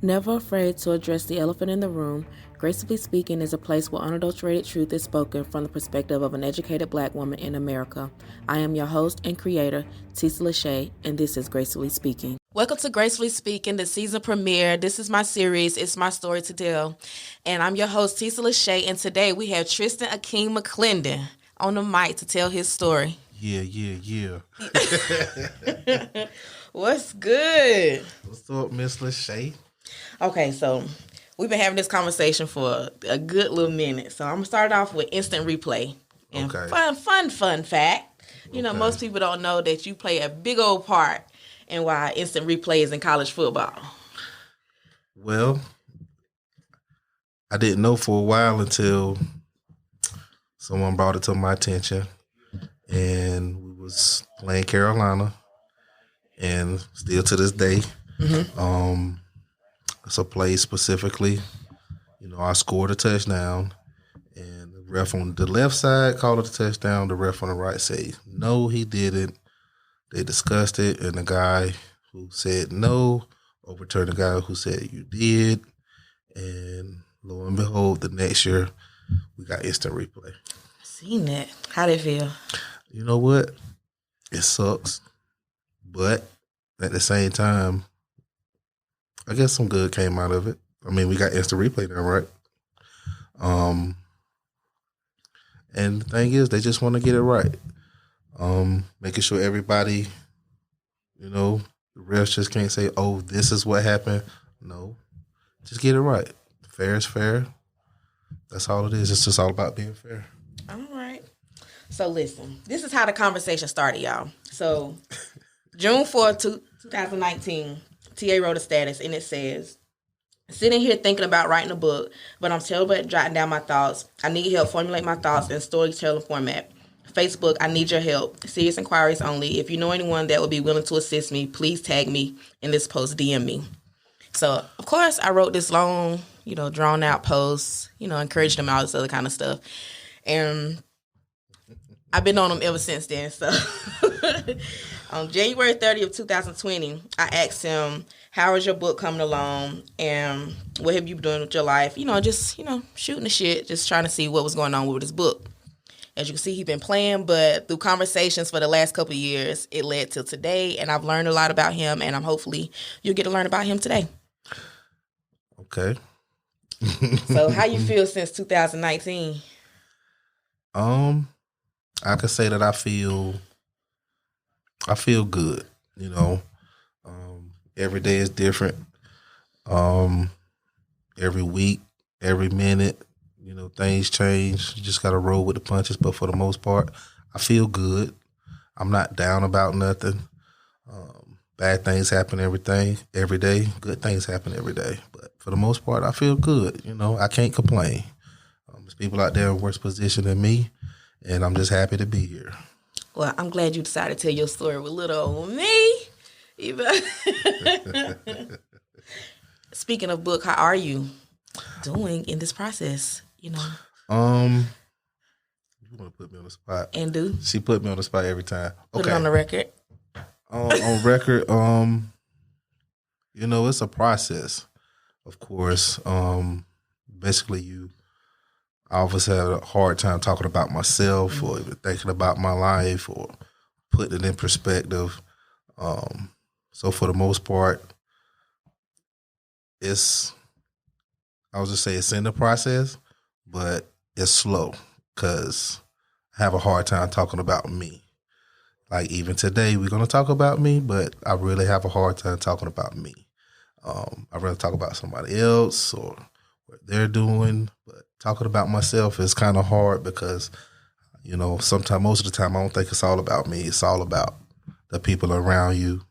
Never afraid to address the elephant in the room, Gracefully Speaking is a place where unadulterated truth is spoken from the perspective of an educated black woman in America. I am your host and creator, Tisa Lachey, and this is Gracefully Speaking. Welcome to Gracefully Speaking, the season premiere. This is my series. It's my story to tell. And I'm your host, Tisa Lachey, and today we have Tristan Akeem McLendon on the mic to tell his story. Yeah. What's good? What's up, Miss Lachey? Okay, so we've been having this conversation for a good little minute. So I'm going to start off with instant replay. And fun fact. You know, most people don't know that you play a big old part in why instant replay is in college football. Well, I didn't know for a while until someone brought it to my attention. And we was playing Carolina. And still to this day, it's a play specifically. You know, I scored a touchdown, and the ref on the left side called it a touchdown. The ref on the right said, no, he didn't. They discussed it, and the guy who said no overturned the guy who said you did. And lo and behold, the next year, we got instant replay. I seen that. How'd it feel? You know what? It sucks. But at the same time, I guess some good came out of it. I mean, we got instant replay now, right? And the thing is, they just want to get it right. Making sure everybody, you know, the refs just can't say, oh, this is what happened. No, just get it right. Fair is fair. That's all it is. It's just all about being fair. All right. So listen, this is how the conversation started, y'all. So June 4th, 2019, TA wrote a status, and it says, sitting here thinking about writing a book, but I'm terrible at jotting down my thoughts. I need help formulate my thoughts in storytelling format. Facebook, I need your help. Serious inquiries only. If you know anyone that would be willing to assist me, please tag me in this post, DM me. So, of course, I wrote this long, drawn out post, encouraged them, all this other kind of stuff. And I've been on them ever since then. So on January 30th, 2020, I asked him, how is your book coming along? And what have you been doing with your life? Just shooting the shit, just trying to see what was going on with his book. As you can see, he's been playing, but through conversations for the last couple of years, it led till today. And I've learned a lot about him, and hopefully you'll get to learn about him today. Okay. So how you feel since 2019? I could say that I feel good, every day is different. Every week, every minute, things change. You just got to roll with the punches. But for the most part, I feel good. I'm not down about nothing. Bad things happen every day. Good things happen every day. But for the most part, I feel good. I can't complain. There's people out there in worse position than me, and I'm just happy to be here. Well, I'm glad you decided to tell your story with little old me. Speaking of book, how are you doing in this process? You want to put me on the spot. And do? She put me on the spot every time. Put it on the record. On record, it's a process, of course. Basically, I always had a hard time talking about myself or even thinking about my life or putting it in perspective. So for the most part, it's in the process, but it's slow because I have a hard time talking about me. Like even today, we're going to talk about me, but I really have a hard time talking about me. I'd rather talk about somebody else or what they're doing, but talking about myself is kind of hard because, most of the time, I don't think it's all about me. It's all about the people around you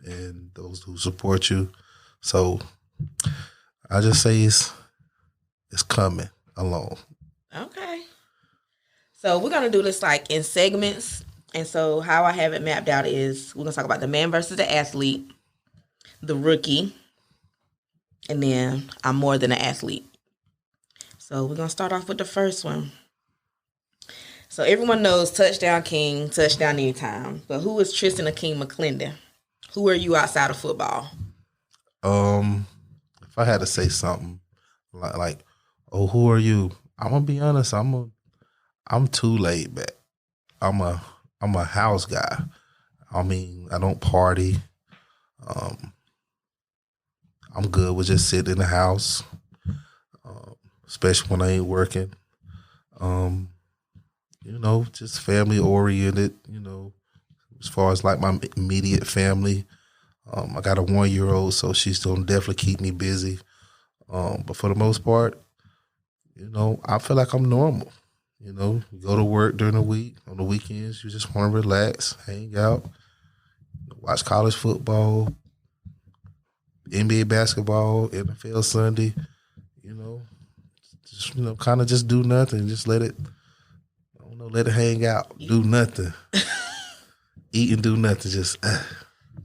and those who support you. So I just say it's coming along. Okay. So we're going to do this like in segments. And so how I have it mapped out is we're going to talk about the man versus the athlete, the rookie, and then I'm more than an athlete. So we're going to start off with the first one. So everyone knows touchdown king, touchdown anytime. But who is Tristan Akeem McLendon? Who are you outside of football? If if I had to say something like, oh, who are you? I'm gonna be honest. I'm too laid back. I'm a house guy. I mean, I don't party. Um, I'm good with just sitting in the house, especially when I ain't working. Um, just family oriented. As far as like my immediate family, I got a 1-year-old, so she's gonna definitely keep me busy. But for the most part, I feel like I'm normal. You go to work during the week. On the weekends, you just want to relax, hang out, watch college football, NBA basketball, NFL Sunday. You know, just kind of just do nothing. Just let it. I don't know. Let it hang out. Do nothing. Eat and do nothing. Just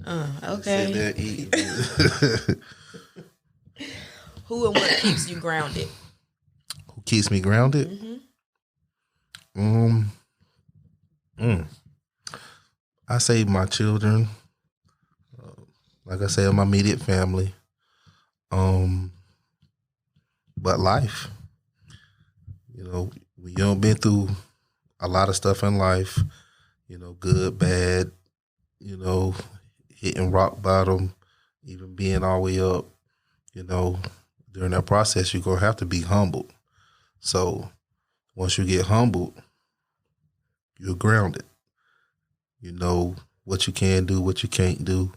okay. Sit there eat. Who and what keeps you grounded? Who keeps me grounded? I say my children. Like I say, my immediate family. But life. We don't been through a lot of stuff in life. Good, bad. Hitting rock bottom, even being all the way up. During that process, you're gonna have to be humbled. So once you get humbled, you're grounded. You know what you can do, what you can't do,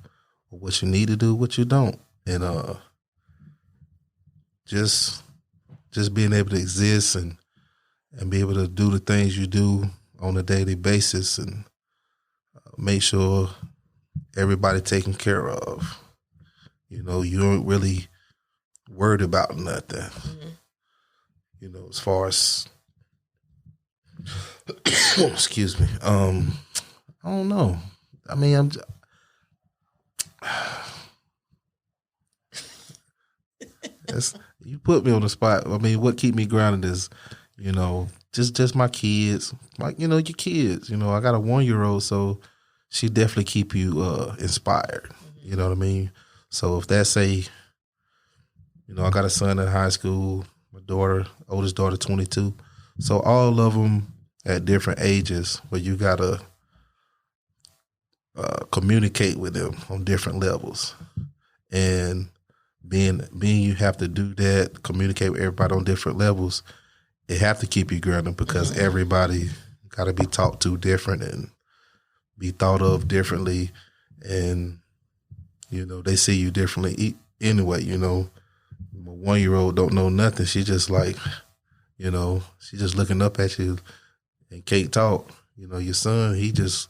or what you need to do, what you don't. And just being able to exist and be able to do the things you do on a daily basis and make sure everybody taken care of. You don't really worried about nothing. As far as excuse me. I don't know. I mean, you put me on the spot. I mean, what keep me grounded is, just my kids. Like, your kids. I got a 1-year-old, so she definitely keep you inspired. You know what I mean? So if that's I got a son in high school, my oldest daughter, 22. So all of them at different ages where you got to communicate with them on different levels. And being you have to do that, communicate with everybody on different levels, it have to keep you grounded because everybody got to be talked to different and be thought of differently. And, they see you differently anyway, My 1-year-old don't know nothing. She just like, she just looking up at you and can't talk. Your son, he just,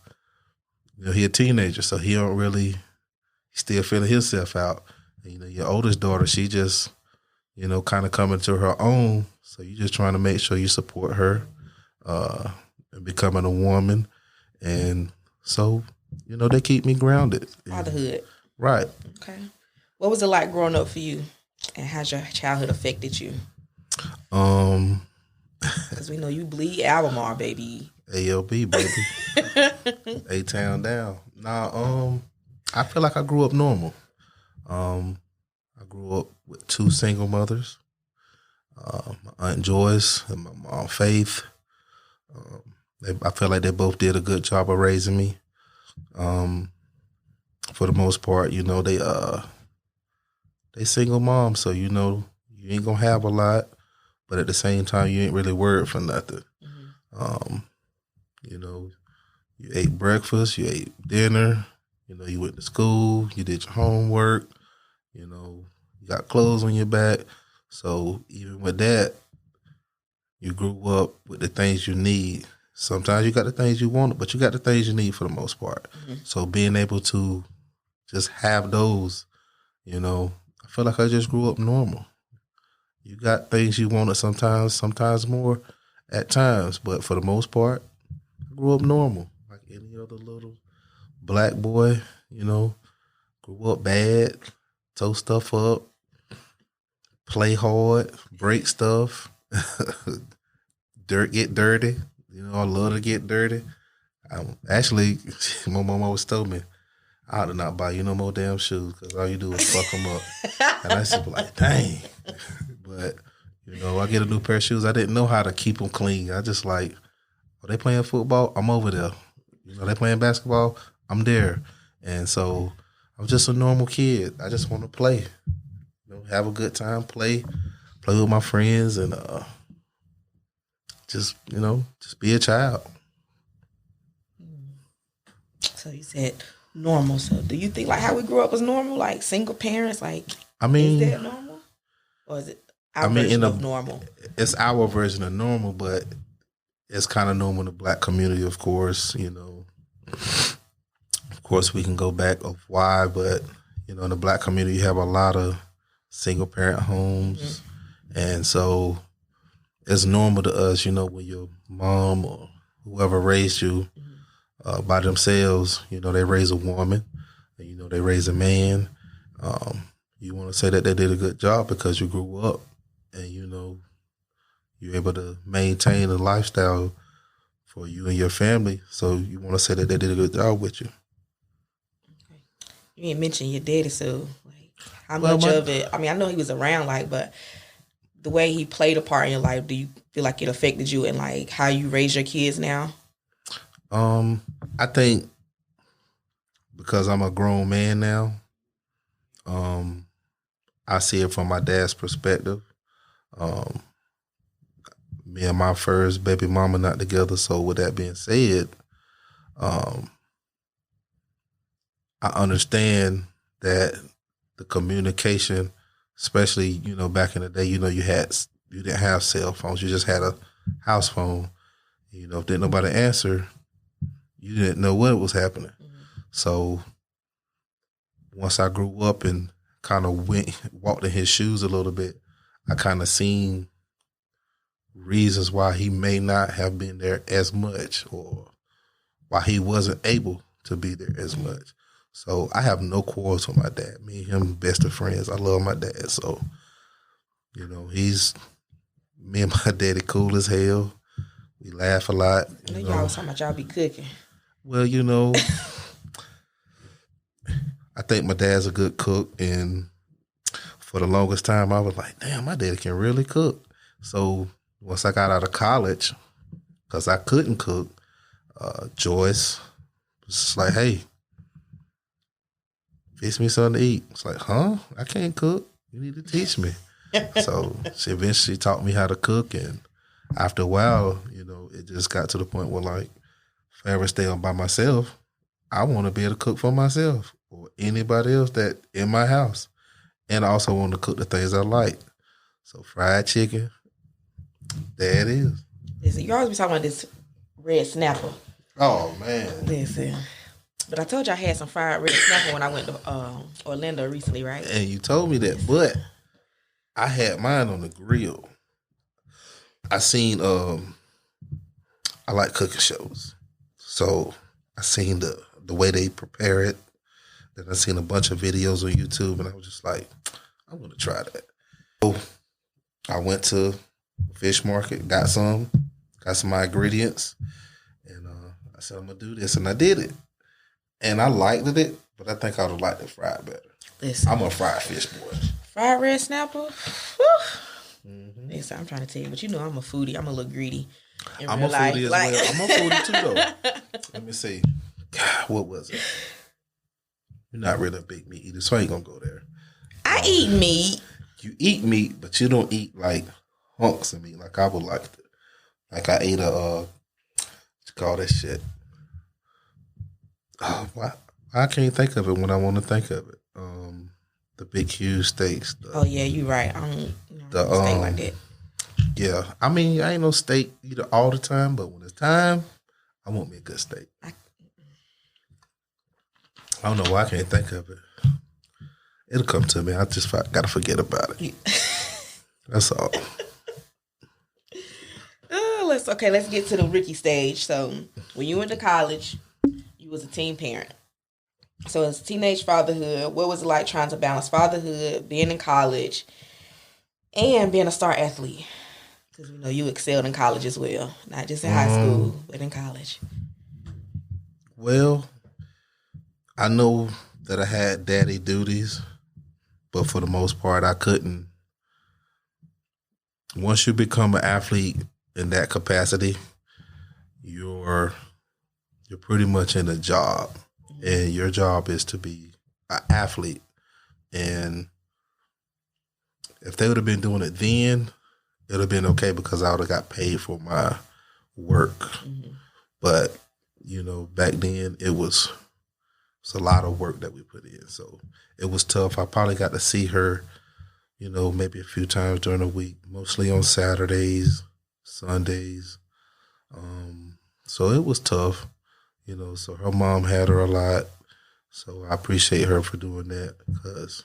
he a teenager, so he don't really, still feeling himself out. And, your oldest daughter, she just, kind of coming to her own. So you just trying to make sure you support her and becoming a woman. And so, they keep me grounded. Fatherhood. Right. Okay. What was it like growing up for you? And how's your childhood affected you? Because we know you bleed Albemarle, baby. ALB, baby. A-Town down. Nah, I feel like I grew up normal. I grew up with 2 single mothers. My Aunt Joyce and my mom Faith. I feel like they both did a good job of raising me. For the most part, they single moms, so you ain't gonna have a lot, but at the same time, you ain't really worried for nothing. You ate breakfast, you ate dinner, you went to school, you did your homework, you got clothes on your back. So even with that, you grew up with the things you need. Sometimes you got the things you want, but you got the things you need for the most part. So being able to just have those, I feel like I just grew up normal. You got things you wanted sometimes more at times, but for the most part, I grew up normal. Like any other little black boy, grew up bad, tow stuff up, play hard, break stuff, get dirty. I love to get dirty. Actually, my mom always told me, I ought to not buy you no more damn shoes because all you do is fuck them up. And I used to be like, dang. But, I get a new pair of shoes. I didn't know how to keep them clean. I just like, are they playing football? I'm over there. They playing basketball? I'm there. And so I'm just a normal kid. I just want to play. Have a good time, play with my friends, and just be a child. So you said normal. So do you think like how we grew up was normal? Like single parents? Like, is that normal? Or is it our version of normal? It's our version of normal, but it's kind of normal in the Black community, of course. Of course, we can go back of why, but, in the Black community, you have a lot of single parent homes. Mm-hmm. And so it's normal to us, when your mom or whoever raised you, by themselves, they raise a woman, and, they raise a man. You want to say that they did a good job because you grew up and, you're able to maintain a lifestyle for you and your family. So you want to say that they did a good job with you. Okay. You didn't mention your daddy, so like how much of it, I know he was around, like, but the way he played a part in your life, do you feel like it affected you and like how you raise your kids now? I think because I'm a grown man now, I see it from my dad's perspective. Me and my first baby mama not together, so with that being said, I understand that the communication, especially, back in the day, you didn't have cell phones, you just had a house phone. If didn't nobody answer, you didn't know what was happening. Mm-hmm. So once I grew up and kind of walked in his shoes a little bit, I kind of seen reasons why he may not have been there as much or why he wasn't able to be there as much. So I have no quarrels with my dad. Me and him, best of friends. I love my dad. So, me and my daddy cool as hell. We laugh a lot. I know y'all was talking about y'all be cooking. Well, I think my dad's a good cook, and for the longest time, I was like, damn, my daddy can really cook. So once I got out of college, because I couldn't cook, Joyce was just like, hey, fix me something to eat. It's like, huh? I can't cook. You need to teach me. So she eventually taught me how to cook, and after a while, it just got to the point where, like, if I ever stay on by myself, I want to be able to cook for myself or anybody else that in my house. And I also want to cook the things I like. So fried chicken, there it is. Listen, you always be talking about this red snapper. Oh, man. Listen. But I told you I had some fried red snapper when I went to Orlando recently, right? And you told me that, but I had mine on the grill. I seen, I like cooking shows. So I seen the way they prepare it. Then I seen a bunch of videos on YouTube, and I was just like, I'm going to try that. So I went to fish market, got some of my ingredients, and I said, I'm going to do this, and I did it. And I liked it, but I think I would have liked it fried better. Listen, I'm a fried fish boy. Fried red snapper? Mm-hmm. Listen, I'm trying to tell you, but I'm a foodie. I'm a little greedy. I'm a foodie as well. I'm a foodie too, though. Let me see. God, what was it? You're not really a big meat eater, so I ain't going to go there. I eat meat. You eat meat, but you don't eat, like, hunks of meat like I would like to. Like, I ate what you call that shit? I can't think of it when I want to think of it. The big, huge steaks. Oh, yeah, you're right. I don't steak like that. Yeah. I ain't no steak eater all the time, but when it's time, I want me a good steak. I don't know why I can't think of it. It'll come to me. I just got to forget about it. That's all. Let's get to the Ricky stage. So when you went to college, you was a teen parent. So it's teenage fatherhood. What was it like trying to balance fatherhood, being in college, and being a star athlete? Because you excelled in college as well, not just in high school, but in college. Well, I know that I had daddy duties, but for the most part, I couldn't. Once you become an athlete in that capacity, you're pretty much in a job, and your job is to be an athlete. And if they would have been doing it then, it would have been okay because I would have got paid for my work. Mm-hmm. But back then it's a lot of work that we put in, so it was tough. I probably got to see her, maybe a few times during the week, mostly on Saturdays, Sundays. So it was tough, so her mom had her a lot. So I appreciate her for doing that because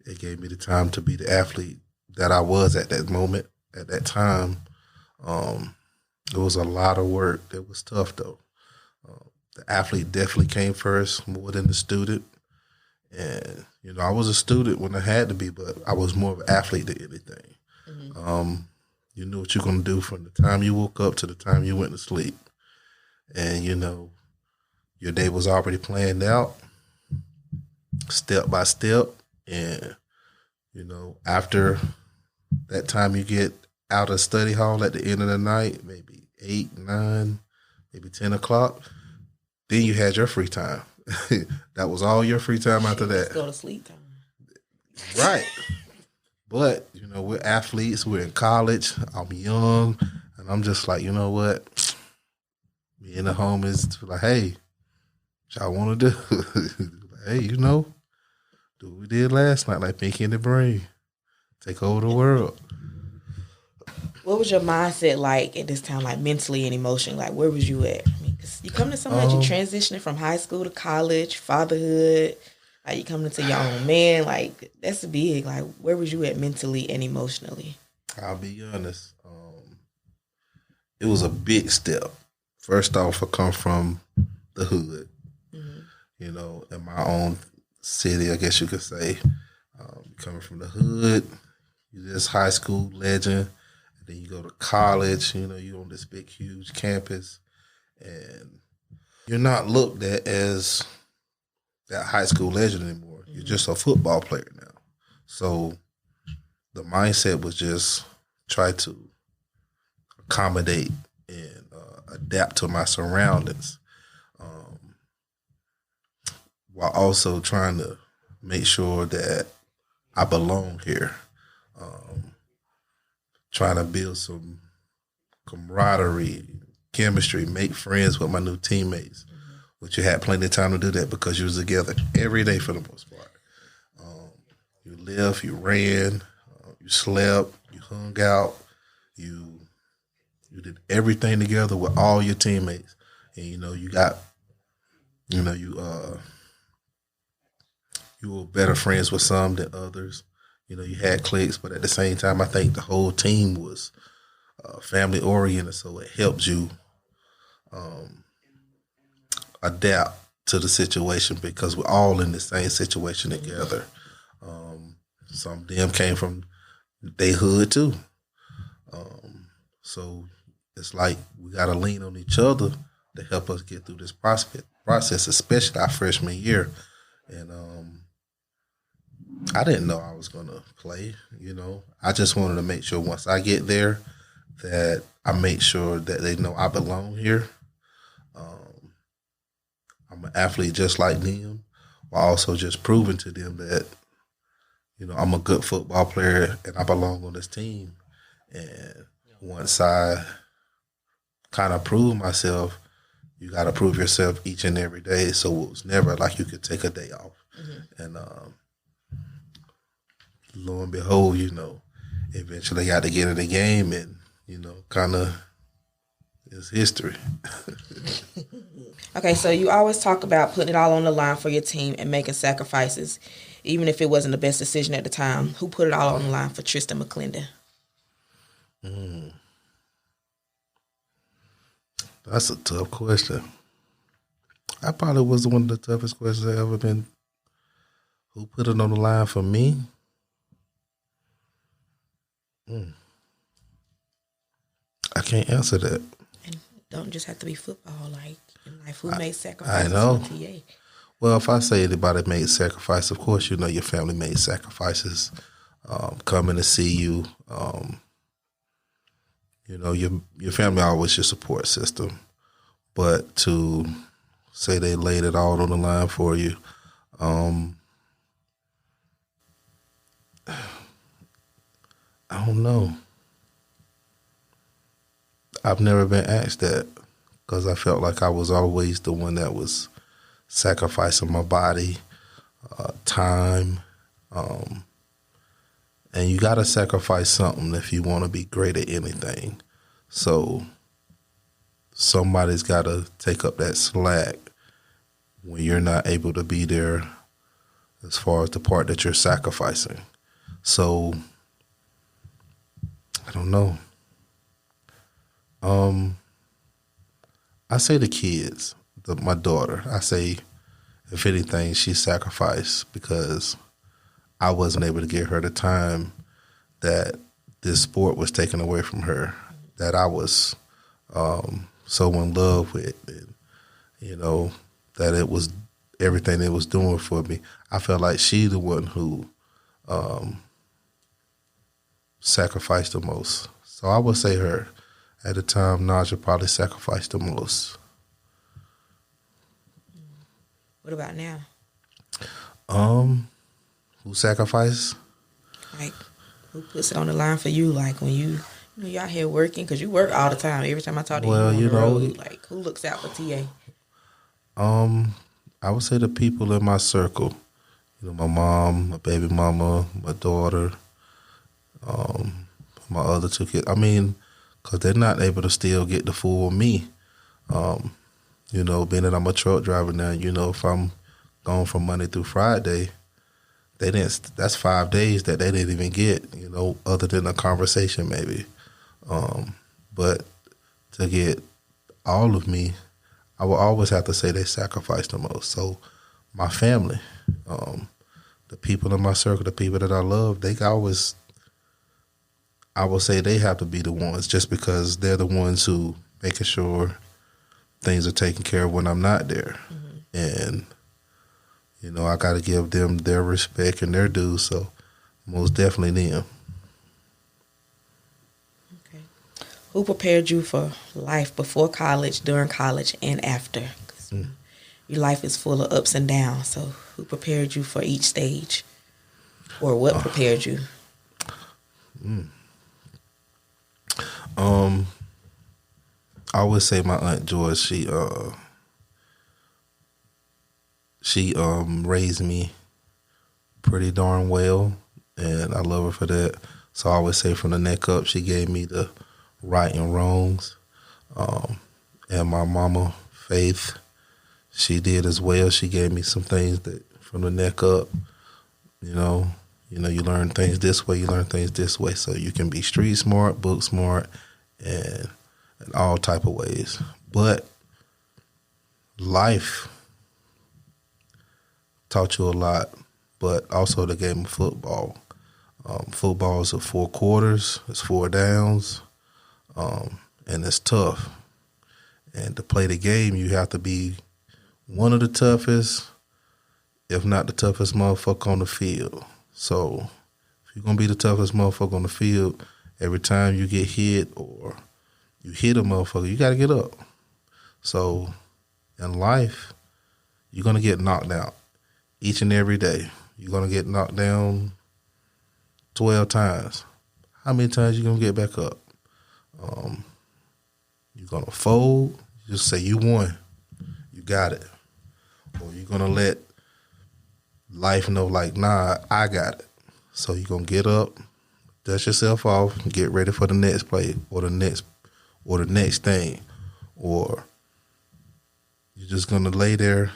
it gave me the time to be the athlete that I was at that moment, at that time. It was a lot of work. It was tough, though. The athlete definitely came first more than the student. And, I was a student when I had to be, but I was more of an athlete than anything. Mm-hmm. You knew what you're going to do from the time you woke up to the time you went to sleep. And, your day was already planned out, step by step. And, after that time you get out of study hall at the end of the night, maybe 8, 9, maybe 10 o'clock, then you had your free time. That was all your free time after that. Go to sleep time. Right. But, we're athletes. We're in college. I'm young. And I'm just like, you know what? Me and the homies like, hey, what y'all want to do? Hey, do what we did last night, like Pinky and the Brain. Take over the world. What was your mindset like at this time, like mentally and emotionally? Like, where was you at? I mean, 'cause you coming to something that you transitioning from high school to college, fatherhood, like you coming into your own man, like that's big. Like, where was you at mentally and emotionally? I'll be honest. It was a big step. First off, I come from the hood, in my own city, I guess you could say. Coming from the hood, you're this high school legend. Then you go to college, you're on this big, huge campus, and you're not looked at as that high school legend anymore. Mm-hmm. You're just a football player now. So the mindset was just try to accommodate and adapt to my surroundings, while also trying to make sure that I belong here. Trying to build some camaraderie, chemistry, make friends with my new teammates. Mm-hmm. Which you had plenty of time to do that because you was together every day for the most part. You lived, you ran, you slept, you hung out, you did everything together with all your teammates. And you got, you were better friends with some than others. You had cliques, but at the same time, I think the whole team was family oriented, so it helped you adapt to the situation because we're all in the same situation together. Some of them came from their hood too. So it's like we got to lean on each other to help us get through this process, especially our freshman year. And I didn't know I was going to play, I just wanted to make sure once I get there that I make sure that they know I belong here. I'm an athlete just like them, while also just proving to them that, I'm a good football player and I belong on this team. And once I kind of prove myself, you got to prove yourself each and every day. So it was never like you could take a day off. Mm-hmm. And lo and behold, eventually got to get in the game and, kind of it's history. Okay, so you always talk about putting it all on the line for your team and making sacrifices, even if it wasn't the best decision at the time. Who put it all on the line for Tristan McLendon? That's a tough question. That probably was one of the toughest questions I've ever been. Who put it on the line for me? I can't answer that. And don't just have to be football, like in life. Who made sacrifices I know. for TA? Well, if I say anybody made sacrifice, of course, you know your family made sacrifices, coming to see you. You know, your family always your support system. But to say they laid it all on the line for you, I don't know. I've never been asked that because I felt like I was always the one that was sacrificing my body, time, and you got to sacrifice something if you want to be great at anything. So somebody's got to take up that slack when you're not able to be there as far as the part that you're sacrificing. So I don't know. I say the kids, my daughter. I say, if anything, she sacrificed because I wasn't able to give her the time that this sport was taken away from her, that I was so in love with, and, you know, that it was everything it was doing for me. I felt like she the one who sacrificed the most. So I would say her. At the time, Naja probably sacrificed the most. What about now? Who sacrificed? Like, who puts it on the line for you? Like, when you're out here working, because you work all the time. Every time I talk to you on the road, like, who looks out for TA? I would say the people in my circle. You know, my mom, my baby mama, my daughter, my other two kids. I mean, because they're not able to still get the full me. You know, being that I'm a truck driver now, you know, if I'm gone from Monday through Friday, that's 5 days that they didn't even get, you know, other than a conversation maybe. But to get all of me, I will always have to say they sacrificed the most. So my family, the people in my circle, the people that I love, I will say they have to be the ones just because they're the ones who making sure things are taken care of when I'm not there. Mm-hmm. And, you know, I got to give them their respect and their due. So most definitely them. Okay. Who prepared you for life before college, during college, and after? 'Cause your life is full of ups and downs. So who prepared you for each stage? Or what prepared you? I would say my Aunt Joyce, she raised me pretty darn well, and I love her for that. So I always say from the neck up, she gave me the right and wrongs. And my mama, Faith, she did as well. She gave me some things that from the neck up, you know, you learn things this way, you learn things this way, so you can be street smart, book smart, and in all type of ways. But life taught you a lot, but also the game of football. Football is 4 quarters, it's 4 downs, and it's tough. And to play the game, you have to be one of the toughest, if not the toughest motherfucker on the field. So if you're going to be the toughest motherfucker on the field, every time you get hit or you hit a motherfucker, you got to get up. So in life, you're going to get knocked out each and every day. You're going to get knocked down 12 times. How many times you going to get back up? You're going to fold. Just say you won. You got it. Or you're going to let life know like, nah, I got it. So you're going to get up, dust yourself off, and get ready for the next play or the next thing. Or you're just going to lay there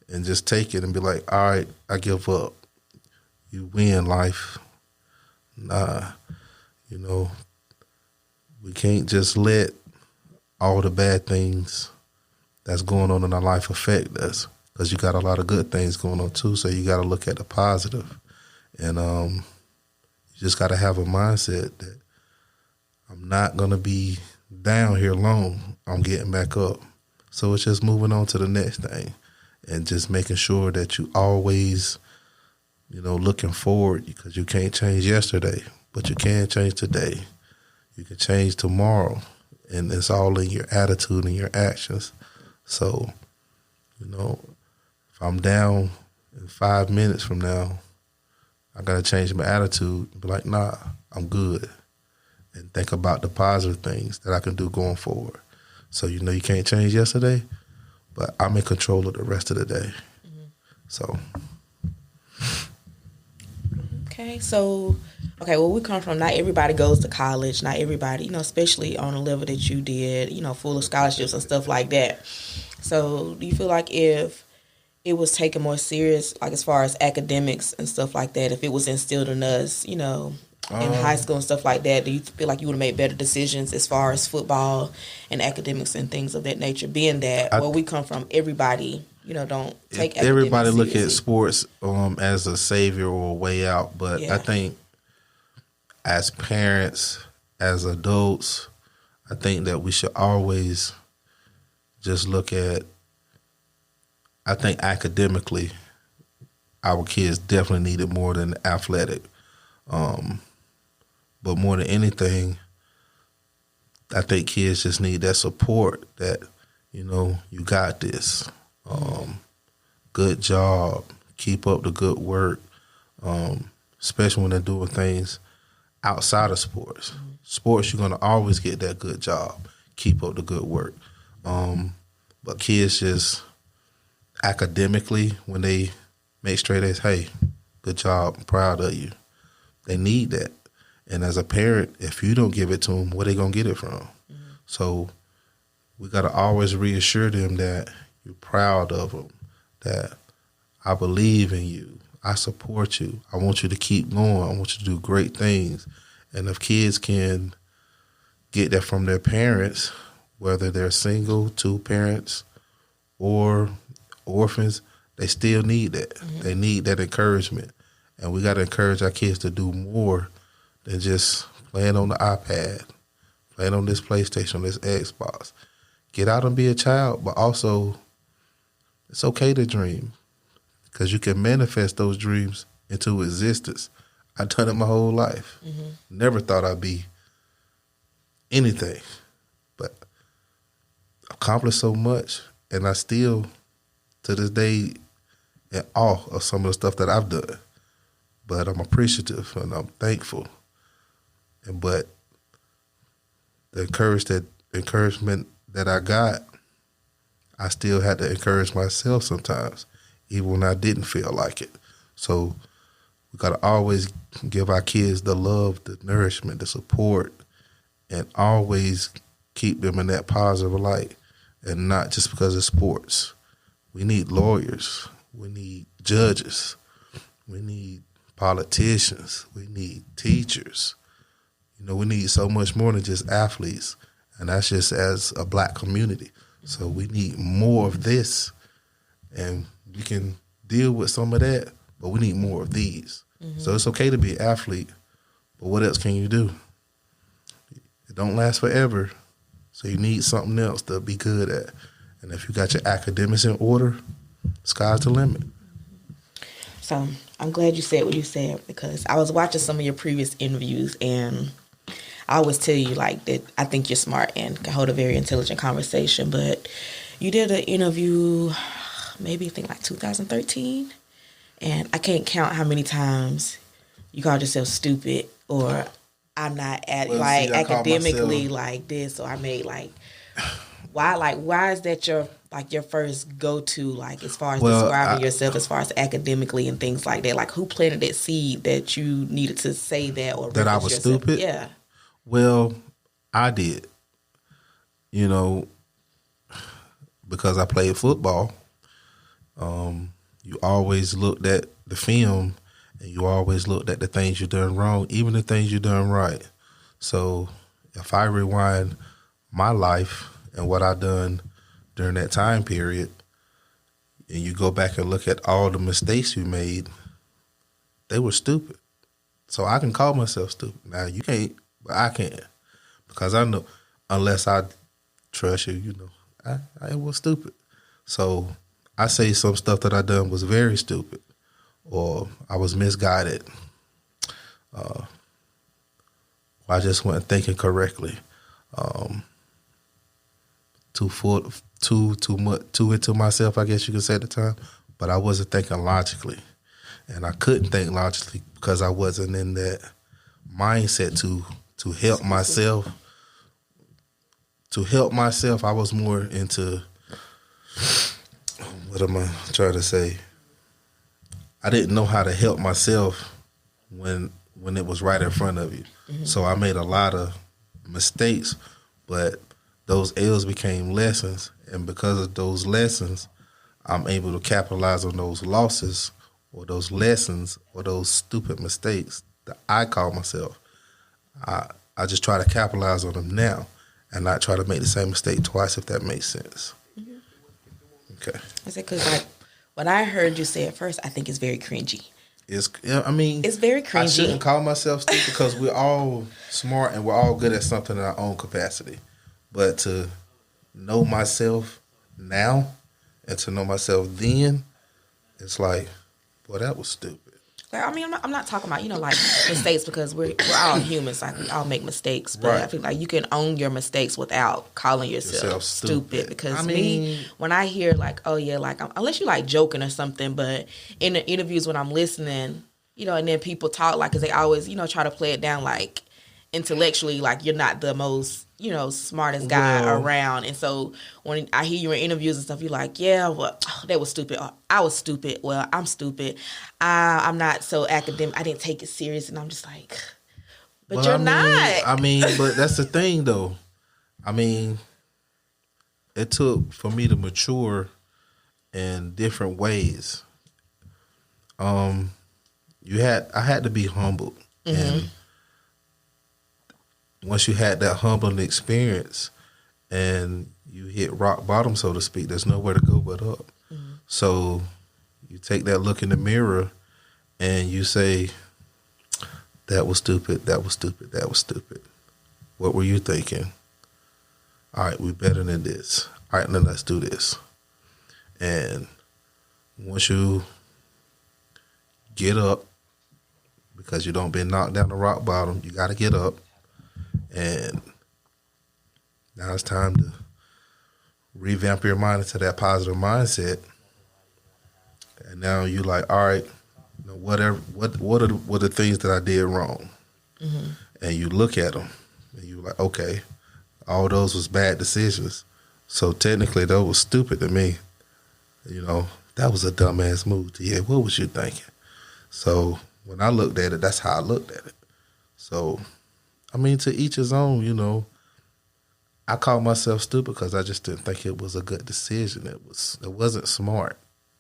and just take it and be like, all right, I give up. You win, life. Nah, we can't just let all the bad things that's going on in our life affect us, because you got a lot of good things going on too, so you got to look at the positive. And you just got to have a mindset that I'm not going to be down here long. I'm getting back up. So it's just moving on to the next thing. and just making sure that you always, looking forward, because you can't change yesterday, but you can change today. You can change tomorrow, and it's all in your attitude and your actions. So, if I'm down in 5 minutes from now, I got to change my attitude and be like, nah, I'm good. And think about the positive things that I can do going forward. So, you can't change yesterday, but I'm in control of the rest of the day. Mm-hmm. So. Okay, well, we come from, not everybody goes to college. Not everybody, especially on the level that you did, full of scholarships and stuff like that. So do you feel like if it was taken more serious, like as far as academics and stuff like that, if it was instilled in us, in high school and stuff like that, do you feel like you would have made better decisions as far as football and academics and things of that nature? Being that where we come from, everybody, don't take everybody look seriously. at sports as a savior or a way out, but I think as parents, as adults, I think that we should always just look at, I think academically, our kids definitely need it more than athletic. But more than anything, I think kids just need that support that, you got this. Good job. Keep up the good work. Especially when they're doing things outside of sports. Sports, you're going to always get that good job. Keep up the good work. But kids just academically, when they make straight A's, hey, good job, I'm proud of you. They need that. And as a parent, if you don't give it to them, where they going to get it from? Mm-hmm. So we got to always reassure them that you're proud of them, that I believe in you, I support you, I want you to keep going, I want you to do great things. And if kids can get that from their parents, whether they're single, two parents, or orphans, they still need that. Mm-hmm. They need that encouragement. And we got to encourage our kids to do more than just playing on the iPad, playing on this PlayStation, this Xbox. Get out and be a child, but also it's okay to dream, because you can manifest those dreams into existence. I've done it my whole life. Mm-hmm. Never thought I'd be anything, but accomplished so much, and I still, to this day, in awe of some of the stuff that I've done. But I'm appreciative and I'm thankful. But the encouragement that I got, I still had to encourage myself sometimes, even when I didn't feel like it. So we got to always give our kids the love, the nourishment, the support, and always keep them in that positive light, and not just because of sports. We need lawyers. We need judges. We need politicians. We need teachers. We need so much more than just athletes, and that's just as a black community. So we need more of this, and we can deal with some of that, but we need more of these. Mm-hmm. So it's okay to be an athlete, but what else can you do? It don't last forever, so you need something else to be good at. And if you got your academics in order, sky's the limit. So I'm glad you said what you said, because I was watching some of your previous interviews, and I always tell you that I think you're smart and can hold a very intelligent conversation. But you did an interview, maybe I think 2013, and I can't count how many times you called yourself stupid, or I'm not academically like this, or I made why is that your first go-to, as far as describing yourself, as far as academically and things like that? Who planted that seed that you needed to say that, or that I was yourself? Stupid? Yeah. Well, I did. Because I played football, you always looked at the film, and you always looked at the things you done wrong, even the things you done right. So if I rewind my life and what I done during that time period, and you go back and look at all the mistakes you made, they were stupid. So I can call myself stupid. Now you can't, but I can, because I know, unless I trust you, I was stupid. So I say some stuff that I done was very stupid, or I was misguided. I just wasn't thinking correctly. Too into myself, I guess you could say at the time. But I wasn't thinking logically, and I couldn't think logically because I wasn't in that mindset to help myself. To help myself, I was more into, what am I trying to say? I didn't know how to help myself when it was right in front of you. Mm-hmm. So I made a lot of mistakes, but those L's became lessons, and because of those lessons, I'm able to capitalize on those losses or those lessons or those stupid mistakes that I call myself. I just try to capitalize on them now and not try to make the same mistake twice, if that makes sense. Mm-hmm. Okay. I said, because like what I heard you say at first, I think is very cringy. It's very cringy. I shouldn't call myself stupid because we're all smart and we're all good at something in our own capacity. But to know myself now and to know myself then, it's like, boy, that was stupid. I mean, I'm not talking about, like mistakes, because we're all humans. Like, we all make mistakes. But right. I feel like you can own your mistakes without calling yourself stupid. Because when I hear like, oh yeah, like, unless you're like joking or something, but in the interviews when I'm listening, and then people talk like, because they always, try to play it down like intellectually, like you're not the most, smartest guy around. And so when I hear you in interviews and stuff, you're like, yeah, well, that was stupid. Or, I was stupid. Well, I'm stupid. I'm not so academic. I didn't take it serious. And I'm just like, but you're not. But that's the thing, though. It took for me to mature in different ways. I had to be humbled. Mm-hmm. And once you had that humbling experience and you hit rock bottom, so to speak, there's nowhere to go but up. Mm-hmm. So you take that look in the mirror and you say, that was stupid, that was stupid, that was stupid. What were you thinking? All right, we're better than this. All right, now let's do this. And once you get up, because you don't been knocked down to rock bottom, you got to get up. And now it's time to revamp your mind into that positive mindset. And now you're like, all right, what are the things that I did wrong? Mm-hmm. And you look at them and you're like, okay, all those was bad decisions. So technically, those was stupid to me. That was a dumbass move to you. What was you thinking? So when I looked at it, that's how I looked at it. So, to each his own, I call myself stupid because I just didn't think it was a good decision. It wasn't smart.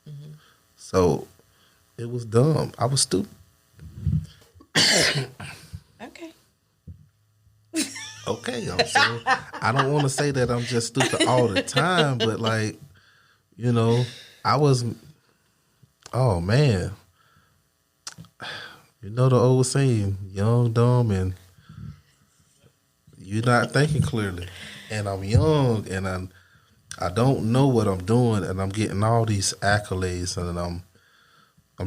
Mm-hmm. So it was dumb. I was stupid. Okay. Okay, so I don't want to say that I'm just stupid all the time, but like, I was, oh man. The old saying, young, dumb, and you're not thinking clearly. And I'm young, and I don't know what I'm doing, and I'm getting all these accolades, and I'm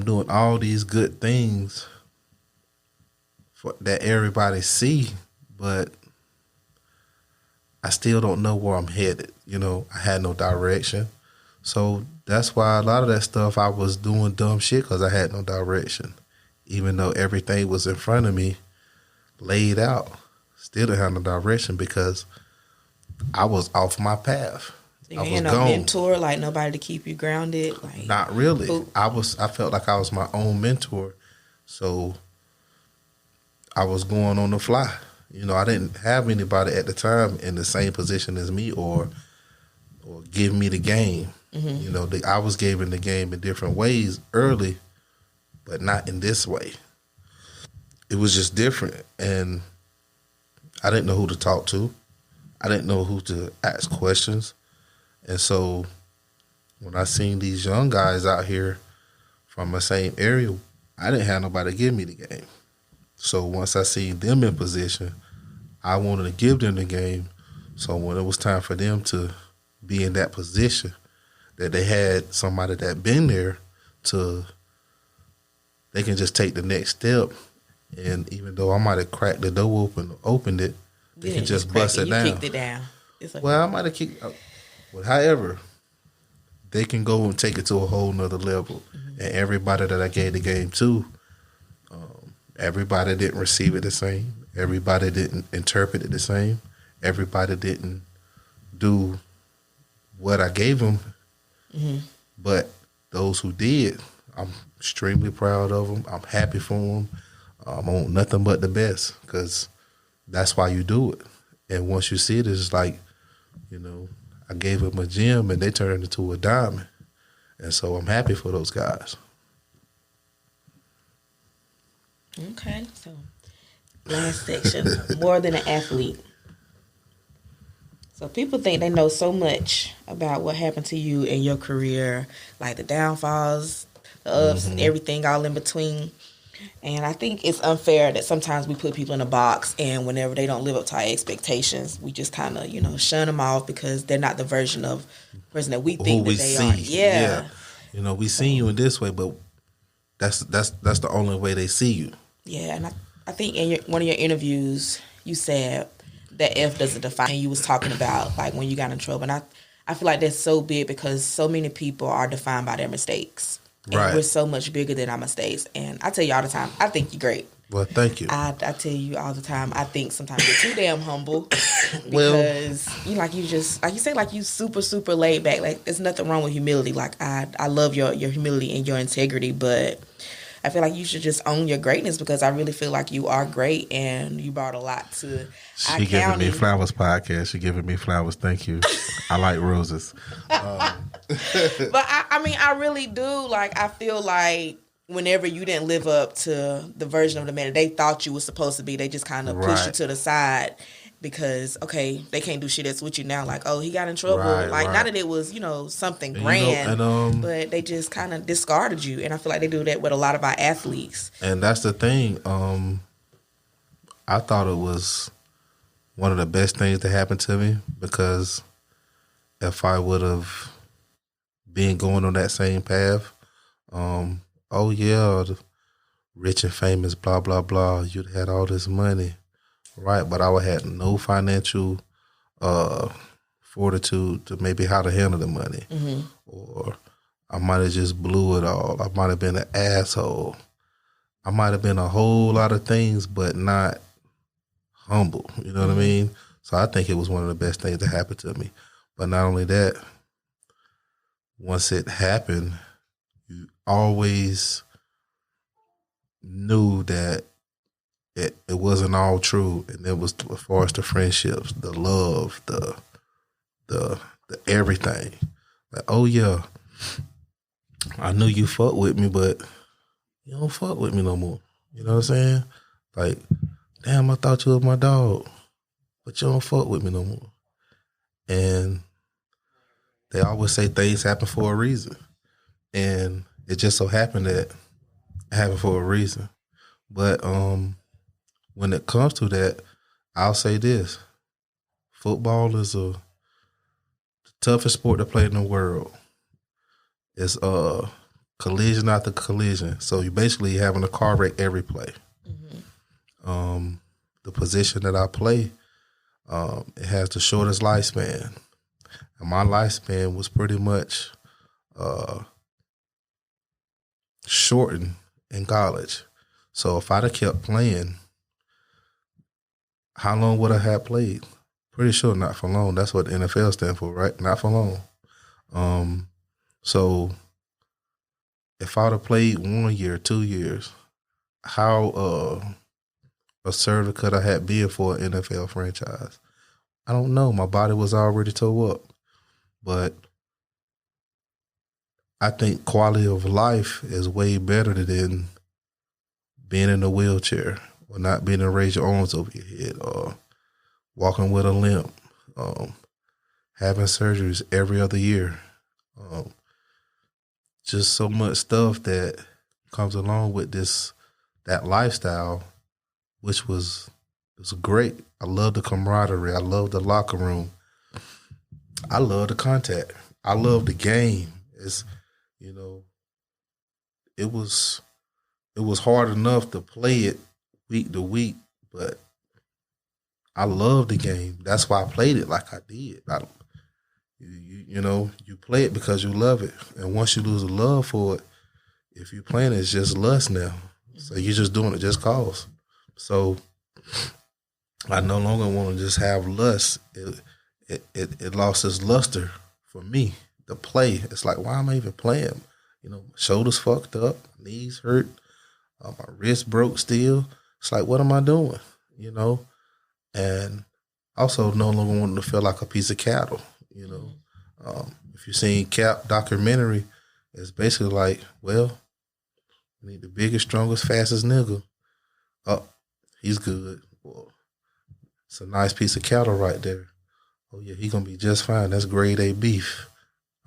doing all these good things that everybody see, but I still don't know where I'm headed. I had no direction. So that's why a lot of that stuff I was doing dumb shit because I had no direction. Even though everything was in front of me, laid out, still didn't have no direction because I was off my path. So you had no mentor, like nobody to keep you grounded? Like, not really. I felt like I was my own mentor, so I was going on the fly. I didn't have anybody at the time in the same position as me or give me the game. Mm-hmm. I was given the game in different ways early, but not in this way. It was just different, and I didn't know who to talk to. I didn't know who to ask questions. And so when I seen these young guys out here from the same area, I didn't have nobody to give me the game. So once I seen them in position, I wanted to give them the game. So when it was time for them to be in that position, that they had somebody that been there to, they can just take the next step. And even though I might have cracked the door opened it, they can just bust it down. You kicked it down. It's okay. Well, I might have kicked. Well, however, they can go and take it to a whole nother level. Mm-hmm. And everybody that I gave the game to, everybody didn't receive it the same. Everybody didn't interpret it the same. Everybody didn't do what I gave them. Mm-hmm. But those who did, I'm extremely proud of them. I'm happy for them. I want nothing but the best, because that's why you do it. And once you see it, it's like, I gave them a gem and they turned it into a diamond. And so I'm happy for those guys. Okay, so last section, more than an athlete. So people think they know so much about what happened to you in your career, like the downfalls, the ups, and everything all in between. And I think it's unfair that sometimes we put people in a box, and whenever they don't live up to our expectations, we just kind of, shun them off because they're not the version of person that we think that they are. Yeah. We see you in this way, but that's the only way they see you. Yeah, and I think in one of your interviews, you said that F doesn't define. You was talking about like when you got in trouble, and I feel like that's so big because so many people are defined by their mistakes. And we're so much bigger than our mistakes. And I tell you all the time, I think you're great. Well, thank you. I tell you all the time, I think sometimes you're too damn humble because you super, super laid back. Like, there's nothing wrong with humility. Like, I love your humility and your integrity, but I feel like you should just own your greatness because I really feel like you are great and you brought a lot to She giving me flowers podcast. She giving me flowers. Thank you. I like roses. But I really do. Like, I feel like whenever you didn't live up to the version of the man that they thought you were supposed to be, they just kind of push you to the side because, okay, they can't do shit that's with you now. Like, oh, he got in trouble. Not that it was, something grand, but they just kind of discarded you. And I feel like they do that with a lot of our athletes. And that's the thing. I thought it was one of the best things that happened to me because if I would have been going on that same path, the rich and famous, blah, blah, blah, you'd had all this money. Right, but I would have had no financial fortitude to maybe how to handle the money. Mm-hmm. Or I might have just blew it all. I might have been an asshole. I might have been a whole lot of things, but not humble. You know what I mean? So I think it was one of the best things that happened to me. But not only that, once it happened, you always knew that it wasn't all true, and it was as far as the friendships, the love, the everything. Like, oh yeah, I knew you fuck with me, but you don't fuck with me no more. You know what I'm saying? Like, damn, I thought you was my dog, but you don't fuck with me no more. And they always say things happen for a reason, and it just so happened that it happened for a reason. But when it comes to that, I'll say this. Football is the toughest sport to play in the world. It's collision after collision. So you basically having a car wreck every play. Mm-hmm. The position that I play, it has the shortest lifespan. And my lifespan was pretty much shortened in college. So if I'd have kept playing, how long would I have played? Pretty sure not for long. That's what the NFL stands for, right? Not for long. So if I'd have played 1 year, 2 years, how assertive could I have been for an NFL franchise? I don't know. My body was already tore up. But I think quality of life is way better than being in a wheelchair, or not being able to raise your arms over your head, or walking with a limp, having surgeries every other year. Just so much stuff that comes along with that lifestyle, which was great. I love the camaraderie. I love the locker room. I love the contact. I love the game. It's, you know, it was hard enough to play it week to week, but I love the game. That's why I played it like I did. You play it because you love it, and once you lose a love for it, if you're playing it, it's just lust now. So you're just doing it just cause. So I no longer want to just have lust. It lost its luster for me to play. It's like, why am I even playing? Shoulders fucked up, knees hurt, my wrist broke still. It's like, what am I doing? And also no longer wanting to feel like a piece of cattle. If you've seen Cap documentary, it's basically like, well, we need the biggest, strongest, fastest nigga. Oh, he's good. Well, it's a nice piece of cattle right there. Oh yeah, he gonna be just fine. That's grade A beef.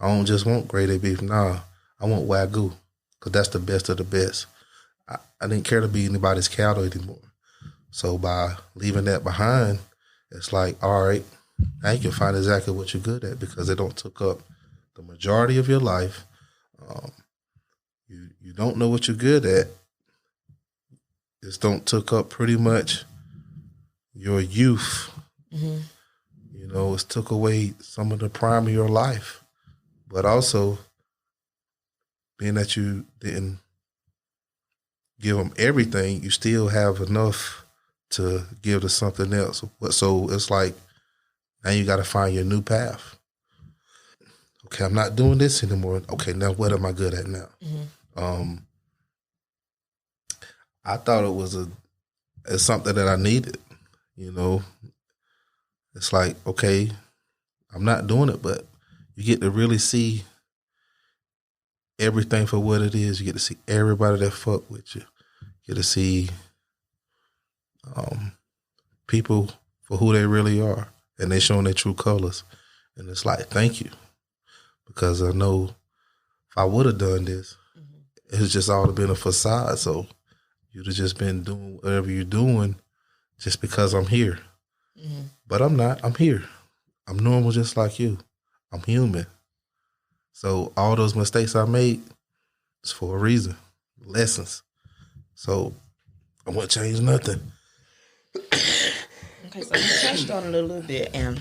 I don't just want grade A beef. Nah, I want Wagyu, because that's the best of the best. I didn't care to be anybody's cattle anymore. So by leaving that behind, it's like, all right, now you can find exactly what you're good at, because it don't took up the majority of your life. You don't know what you're good at. It's don't took up pretty much your youth. Mm-hmm. It's took away some of the prime of your life. But also, being that you didn't give them everything, you still have enough to give to something else. So it's like, now you got to find your new path. Okay, I'm not doing this anymore. Okay, now what am I good at now? Mm-hmm. I thought it's something that I needed. It's like, okay, I'm not doing it, but you get to really see everything for what it is. You get to see everybody that fuck with you. You get to see people for who they really are, and they showing their true colors. And it's like, thank you, because I know if I would have done this, it's just all been a facade. So you'd have just been doing whatever you're doing just because I'm here. Mm-hmm. But I'm not. I'm here. I'm normal just like you. I'm human. So all those mistakes I made, it's for a reason. Lessons. So I won't change nothing. Okay, so you touched on it a little bit, and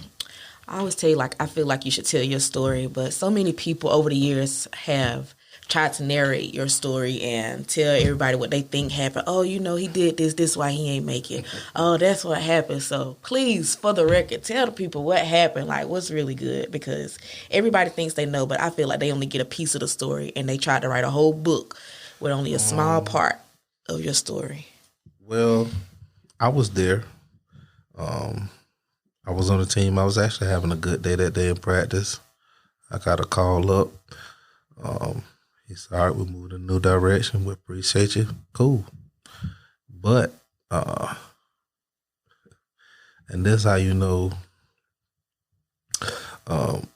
I always tell you, I feel like you should tell your story, but so many people over the years have tried to narrate your story and tell everybody what they think happened. Oh, he did this why he ain't make it. Oh, that's what happened. So please, for the record, tell the people what happened, what's really good, because everybody thinks they know, but I feel like they only get a piece of the story, and they tried to write a whole book with only a small part of your story. Well, I was there. I was on the team. I was actually having a good day that day in practice. I got a call up. He said, all right, we're moving in a new direction. We appreciate you. Cool. But, and this is how you know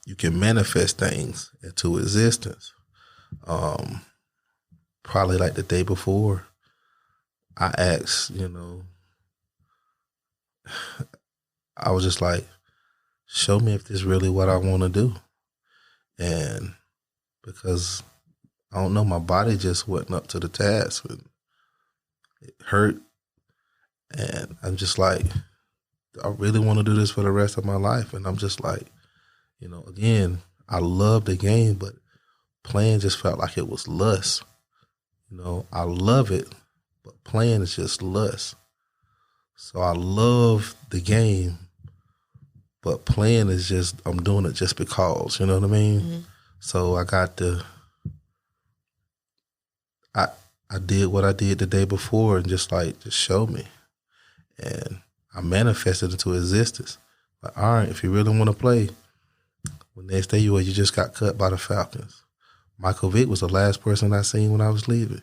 you can manifest things into existence. Probably like the day before, I asked, I was just like, show me if this is really what I want to do. And because I don't know, my body just wasn't up to the task. It hurt. And I'm just like, I really want to do this for the rest of my life. And I'm just like, again, I love the game, but playing just felt like it was lust. I love it, but playing is just lust. So I love the game, but playing is just, I'm doing it just because, you know what I mean? Mm-hmm. So I got I did what I did the day before, and just show me. And I manifested into existence. Like, all right, if you really want to play, the next day you just got cut by the Falcons. Michael Vick was the last person I seen when I was leaving.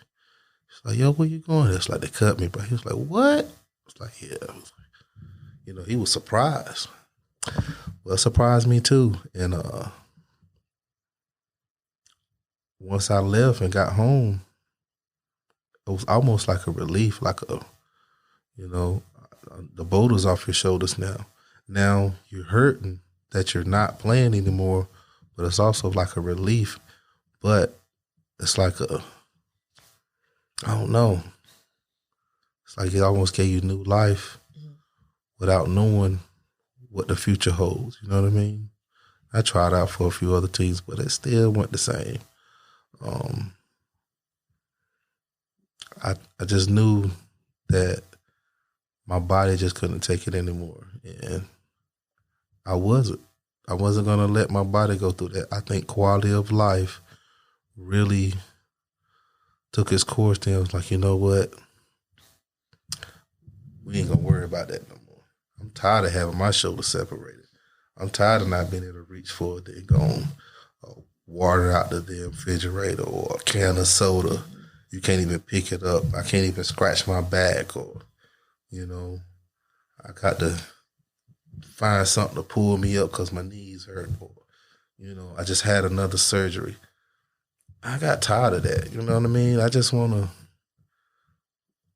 He's like, yo, where you going? It's like, they cut me, bro. He was like, what? I was like, yeah. I was like, he was surprised. Well, it surprised me too. And once I left and got home, it was almost like a relief, the boulder's off your shoulders now. Now you're hurting that you're not playing anymore, but it's also like a relief. But it's like I don't know. It's like it almost gave you new life without knowing what the future holds. You know what I mean? I tried out for a few other teams, but it still went the same. I just knew that my body just couldn't take it anymore, and I wasn't gonna let my body go through that. I think quality of life really took its course. Then I was like, you know what? We ain't gonna worry about that no more. I'm tired of having my shoulders separated. I'm tired of not being able to reach for it and go water out the damn refrigerator or a can of soda. You can't even pick it up. I can't even scratch my back, or, you know, I got to find something to pull me up because my knees hurt, or, you know, I just had another surgery. I got tired of that. You know what I mean? I just want to,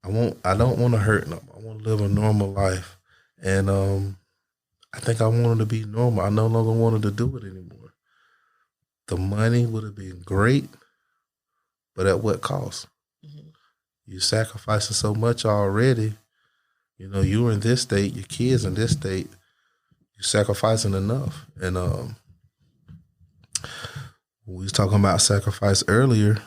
I don't want to hurt no more. I want to live a normal life. And I think I wanted to be normal. I no longer wanted to do it anymore. The money would have been great, but at what cost? Mm-hmm. You're sacrificing so much already. You know, you're in this state, your kids in this state, you're sacrificing enough. And we was talking about sacrifice earlier.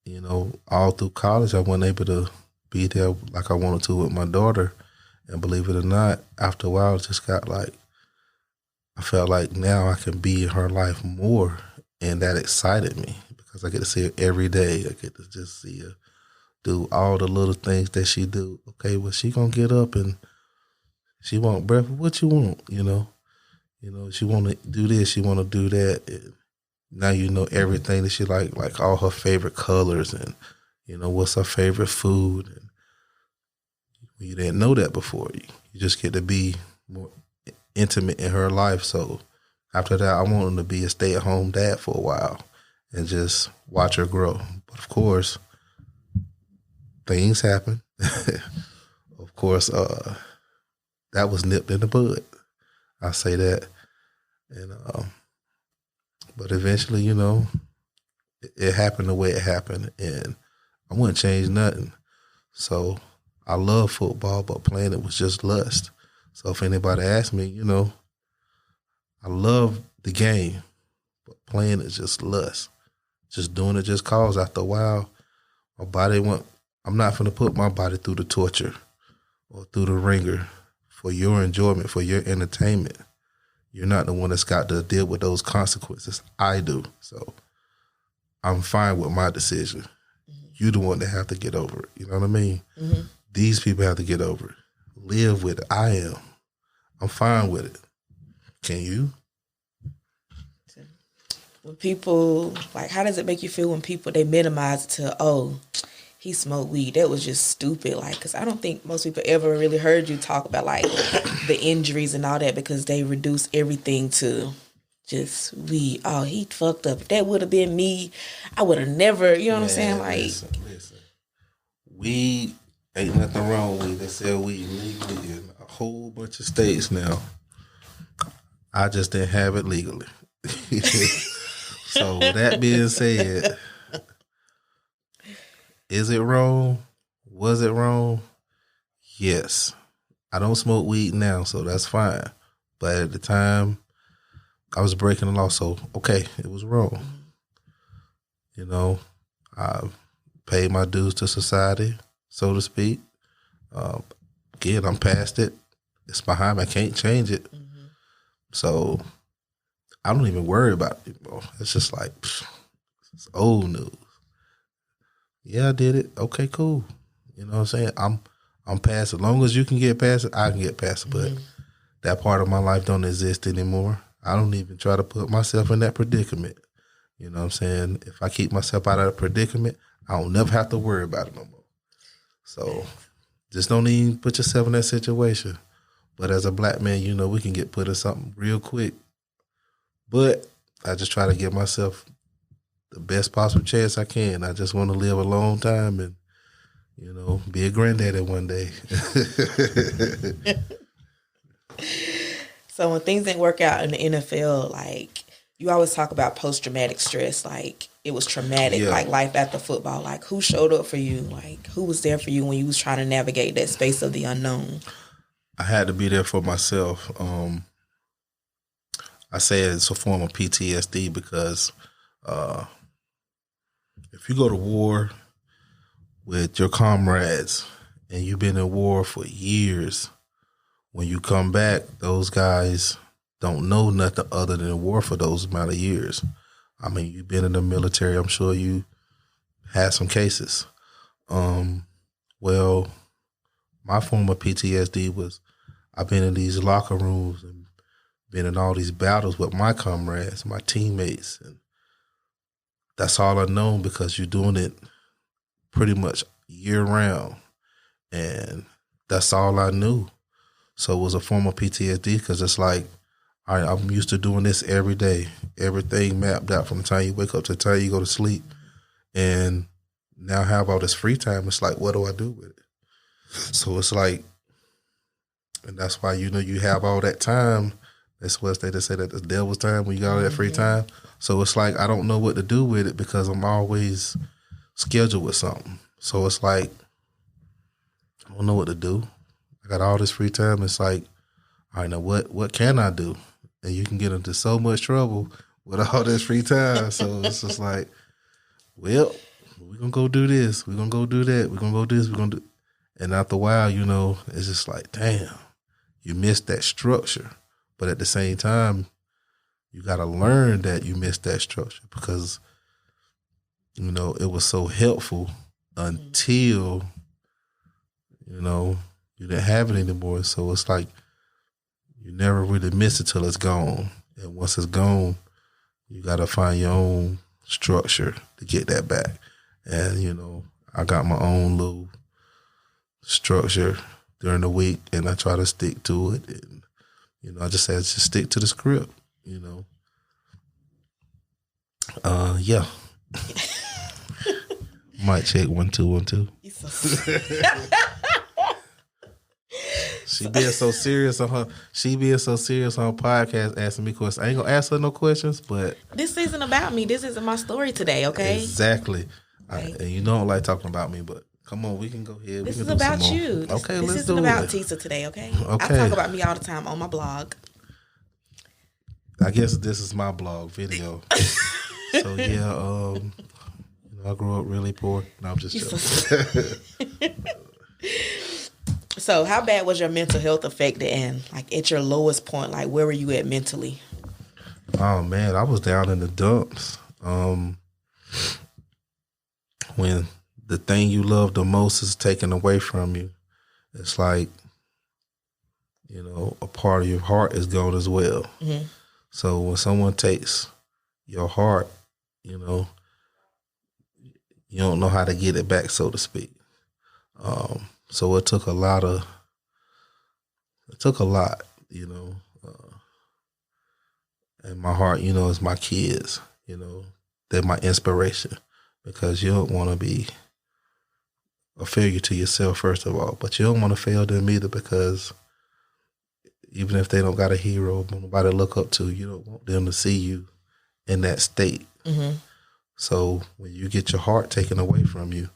You know, all through college, I wasn't able to be there like I wanted to with my daughter. And believe it or not, after a while, it just got like, I felt like now I can be in her life more. And that excited me because I get to see her every day. I get to just see her do all the little things that she do. Okay, well, she going to get up and she want breakfast. What you want, you know? You know, she want to do this, she want to do that. And now you know everything that she like all her favorite colors and, you know, what's her favorite food. And you didn't know that before. You just get to be more intimate in her life. So after that, I wanted to be a stay-at-home dad for a while and just watch her grow. But of course, things happen. Of course, that was nipped in the bud. I say that. And but eventually, you know, it happened the way it happened, and I wouldn't change nothing. So I love football, but playing it was just lust. So if anybody asks me, you know, I love the game, but playing is just lust. Just doing it just cause after a while, my body I'm not going to put my body through the torture or through the ringer for your enjoyment, for your entertainment. You're not the one that's got to deal with those consequences. I do. So I'm fine with my decision. Mm-hmm. You're the one that have to get over it. You know what I mean? Mm-hmm. These people have to get over it. Live with it. I am. I'm fine with it. Can you? When people, like, how does it make you feel when people, they minimize it to, oh, he smoked weed? That was just stupid. Like, because I don't think most people ever really heard you talk about, like, the injuries and all that, because they reduce everything to just weed. Oh, he fucked up. If that would have been me, I would have never, you know what I'm saying? Like, listen. Weed, ain't nothing wrong with it. They sell weed legally in a whole bunch of states now. I just didn't have it legally. So with that being said, is it wrong? Was it wrong? Yes. I don't smoke weed now, so that's fine. But at the time, I was breaking the law, so okay, it was wrong. You know, I paid my dues to society, so to speak. Again, I'm past it. It's behind me. I can't change it. Mm-hmm. So I don't even worry about it anymore. It's just like, it's old news. Yeah, I did it. Okay, cool. You know what I'm saying? I'm past it. As long as you can get past it, I can get past it. But that part of my life don't exist anymore. I don't even try to put myself in that predicament. You know what I'm saying? If I keep myself out of that predicament, I don't never have to worry about it no more. So just don't even put yourself in that situation. But as a black man, you know, we can get put in something real quick. But I just try to give myself the best possible chance I can. I just want to live a long time and, you know, be a granddaddy one day. So when things didn't work out in the NFL, like you always talk about post-traumatic stress, like it was traumatic, like life after football. Like who showed up for you? Like who was there for you when you was trying to navigate that space of the unknown? I had to be there for myself. I say it's a form of PTSD because if you go to war with your comrades and you've been in war for years, when you come back, those guys don't know nothing other than war for those amount of years. I mean, you've been in the military. I'm sure you had some cases. Well, my form of PTSD was I've been in these locker rooms and been in all these battles with my comrades, my teammates, and that's all I know because you're doing it pretty much year round, and that's all I knew. So it was a form of PTSD because it's like, all right, I'm used to doing this every day, everything mapped out from the time you wake up to the time you go to sleep, and now how about this free time? It's like, what do I do with it? So it's like, and that's why you have all that time. That's what they say that the devil's time when you got all that free time. So it's like I don't know what to do with it because I'm always scheduled with something. So it's like I don't know what to do. I got all this free time. It's like, all right, now what can I do? And you can get into so much trouble with all this free time. So it's just like, well, we're gonna go do this. We're gonna go do that. We're gonna go do this. We're gonna do. And after a while, it's just like, damn, you missed that structure. But at the same time, you got to learn that you missed that structure because, it was so helpful until, you didn't have it anymore. So it's like you never really miss it till it's gone. And once it's gone, you got to find your own structure to get that back. And, I got my own little structure during the week and I try to stick to it. And, I just said, just stick to the script, Yeah. Mic check 1 2 1 2. She being so serious on her podcast asking me questions. I ain't gonna ask her no questions, but this isn't about me. This isn't my story today, okay? Exactly. Right. And you don't like talking about me, but come on, we can go ahead. This is about you. Okay, this let's isn't do about it. Tisa today, okay? Okay. I talk about me all the time on my blog. I guess this is my blog video. So yeah, I grew up really poor. No, I'm just joking. So how bad was your mental health affected and like at your lowest point, like where were you at mentally? Oh man, I was down in the dumps. When the thing you love the most is taken away from you, it's like, a part of your heart is gone as well. Mm-hmm. So when someone takes your heart, you don't know how to get it back, so to speak. So it took a lot, and my heart, is my kids, they're my inspiration because you don't want to be a failure to yourself, first of all, but you don't want to fail them either because even if they don't got a hero, nobody to look up to, you don't want them to see you in that state. Mm-hmm. So when you get your heart taken away from you,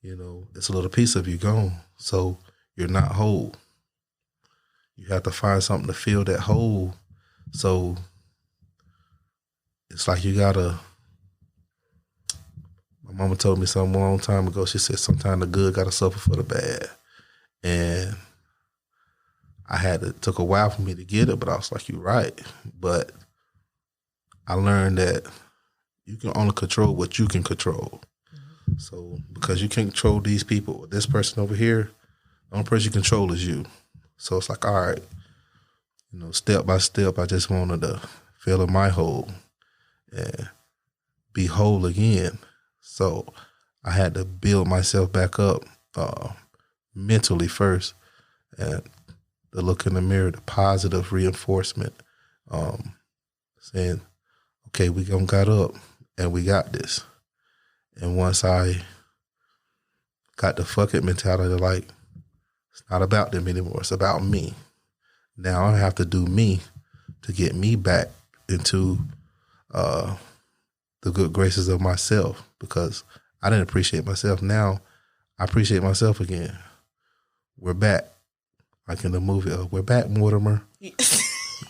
it's a little piece of you gone. So you're not whole. You have to find something to fill that hole. So it's like my mama told me something a long time ago. She said, sometimes the good got to suffer for the bad. And it took a while for me to get it, but I was like, you're right. But I learned that you can only control what you can control. Mm-hmm. So because you can't control these people, this person over here, the only person you control is you. So it's like, all right, step by step, I just wanted to fill in my hole and be whole again. So I had to build myself back up mentally first, and the look in the mirror, the positive reinforcement, saying, okay, we gonna got up and we got this. And once I got the fuck it mentality, like, it's not about them anymore, it's about me. Now I have to do me to get me back into the good graces of myself, because I didn't appreciate myself. Now I appreciate myself again. We're back. Like in the movie, we're back, Mortimer.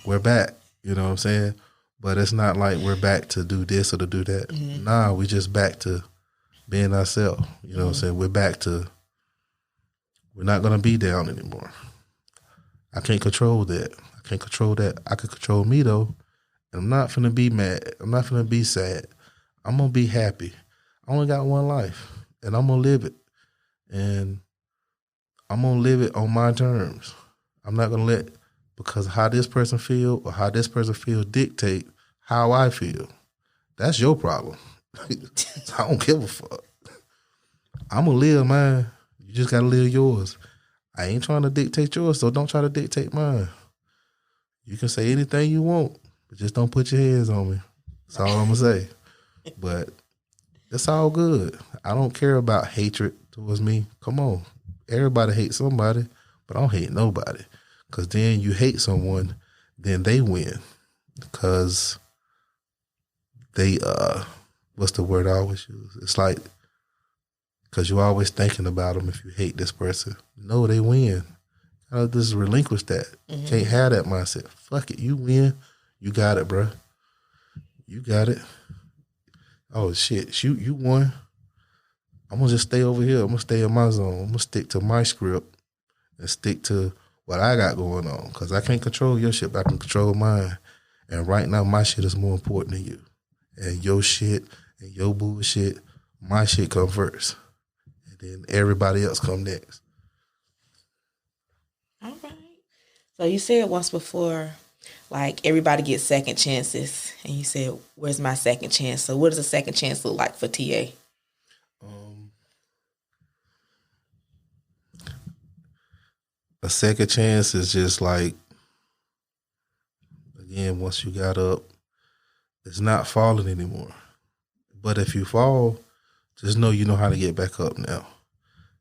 We're back. You know what I'm saying? But it's not like we're back to do this or to do that. Mm-hmm. Nah, we just back to being ourselves. You know what I'm saying? We're back to, we're not going to be down anymore. I can't control that. I can't control that. I can control me, though. And I'm not finna be mad. I'm not finna be sad. I'm going to be happy. I only got one life, and I'm going to live it. And I'm going to live it on my terms. I'm not going to let, because how this person feel or how this person feel dictate how I feel. That's your problem. I don't give a fuck. I'm going to live mine. You just got to live yours. I ain't trying to dictate yours, so don't try to dictate mine. You can say anything you want, but just don't put your hands on me. That's all I'm going to say. But it's all good. I don't care about hatred towards me. Come on. Everybody hates somebody, but I don't hate nobody. Because then you hate someone, then they win. Because they, what's the word I always use? It's like, because you're always thinking about them if you hate this person. No, they win. Just relinquish that. Mm-hmm. Can't have that mindset. Fuck it, you win. You got it, bro. You got it. Oh, shit, shoot, you won. I'm going to just stay over here. I'm going to stay in my zone. I'm going to stick to my script and stick to what I got going on, because I can't control your shit, but I can control mine. And right now, my shit is more important than you. And your shit and your bullshit, my shit come first. And then everybody else come next. All right. So you said once before, like, everybody gets second chances. And you said, where's my second chance? So what does a second chance look like for TA? A second chance is just like, again, once you got up, it's not falling anymore. But if you fall, just know you know how to get back up now.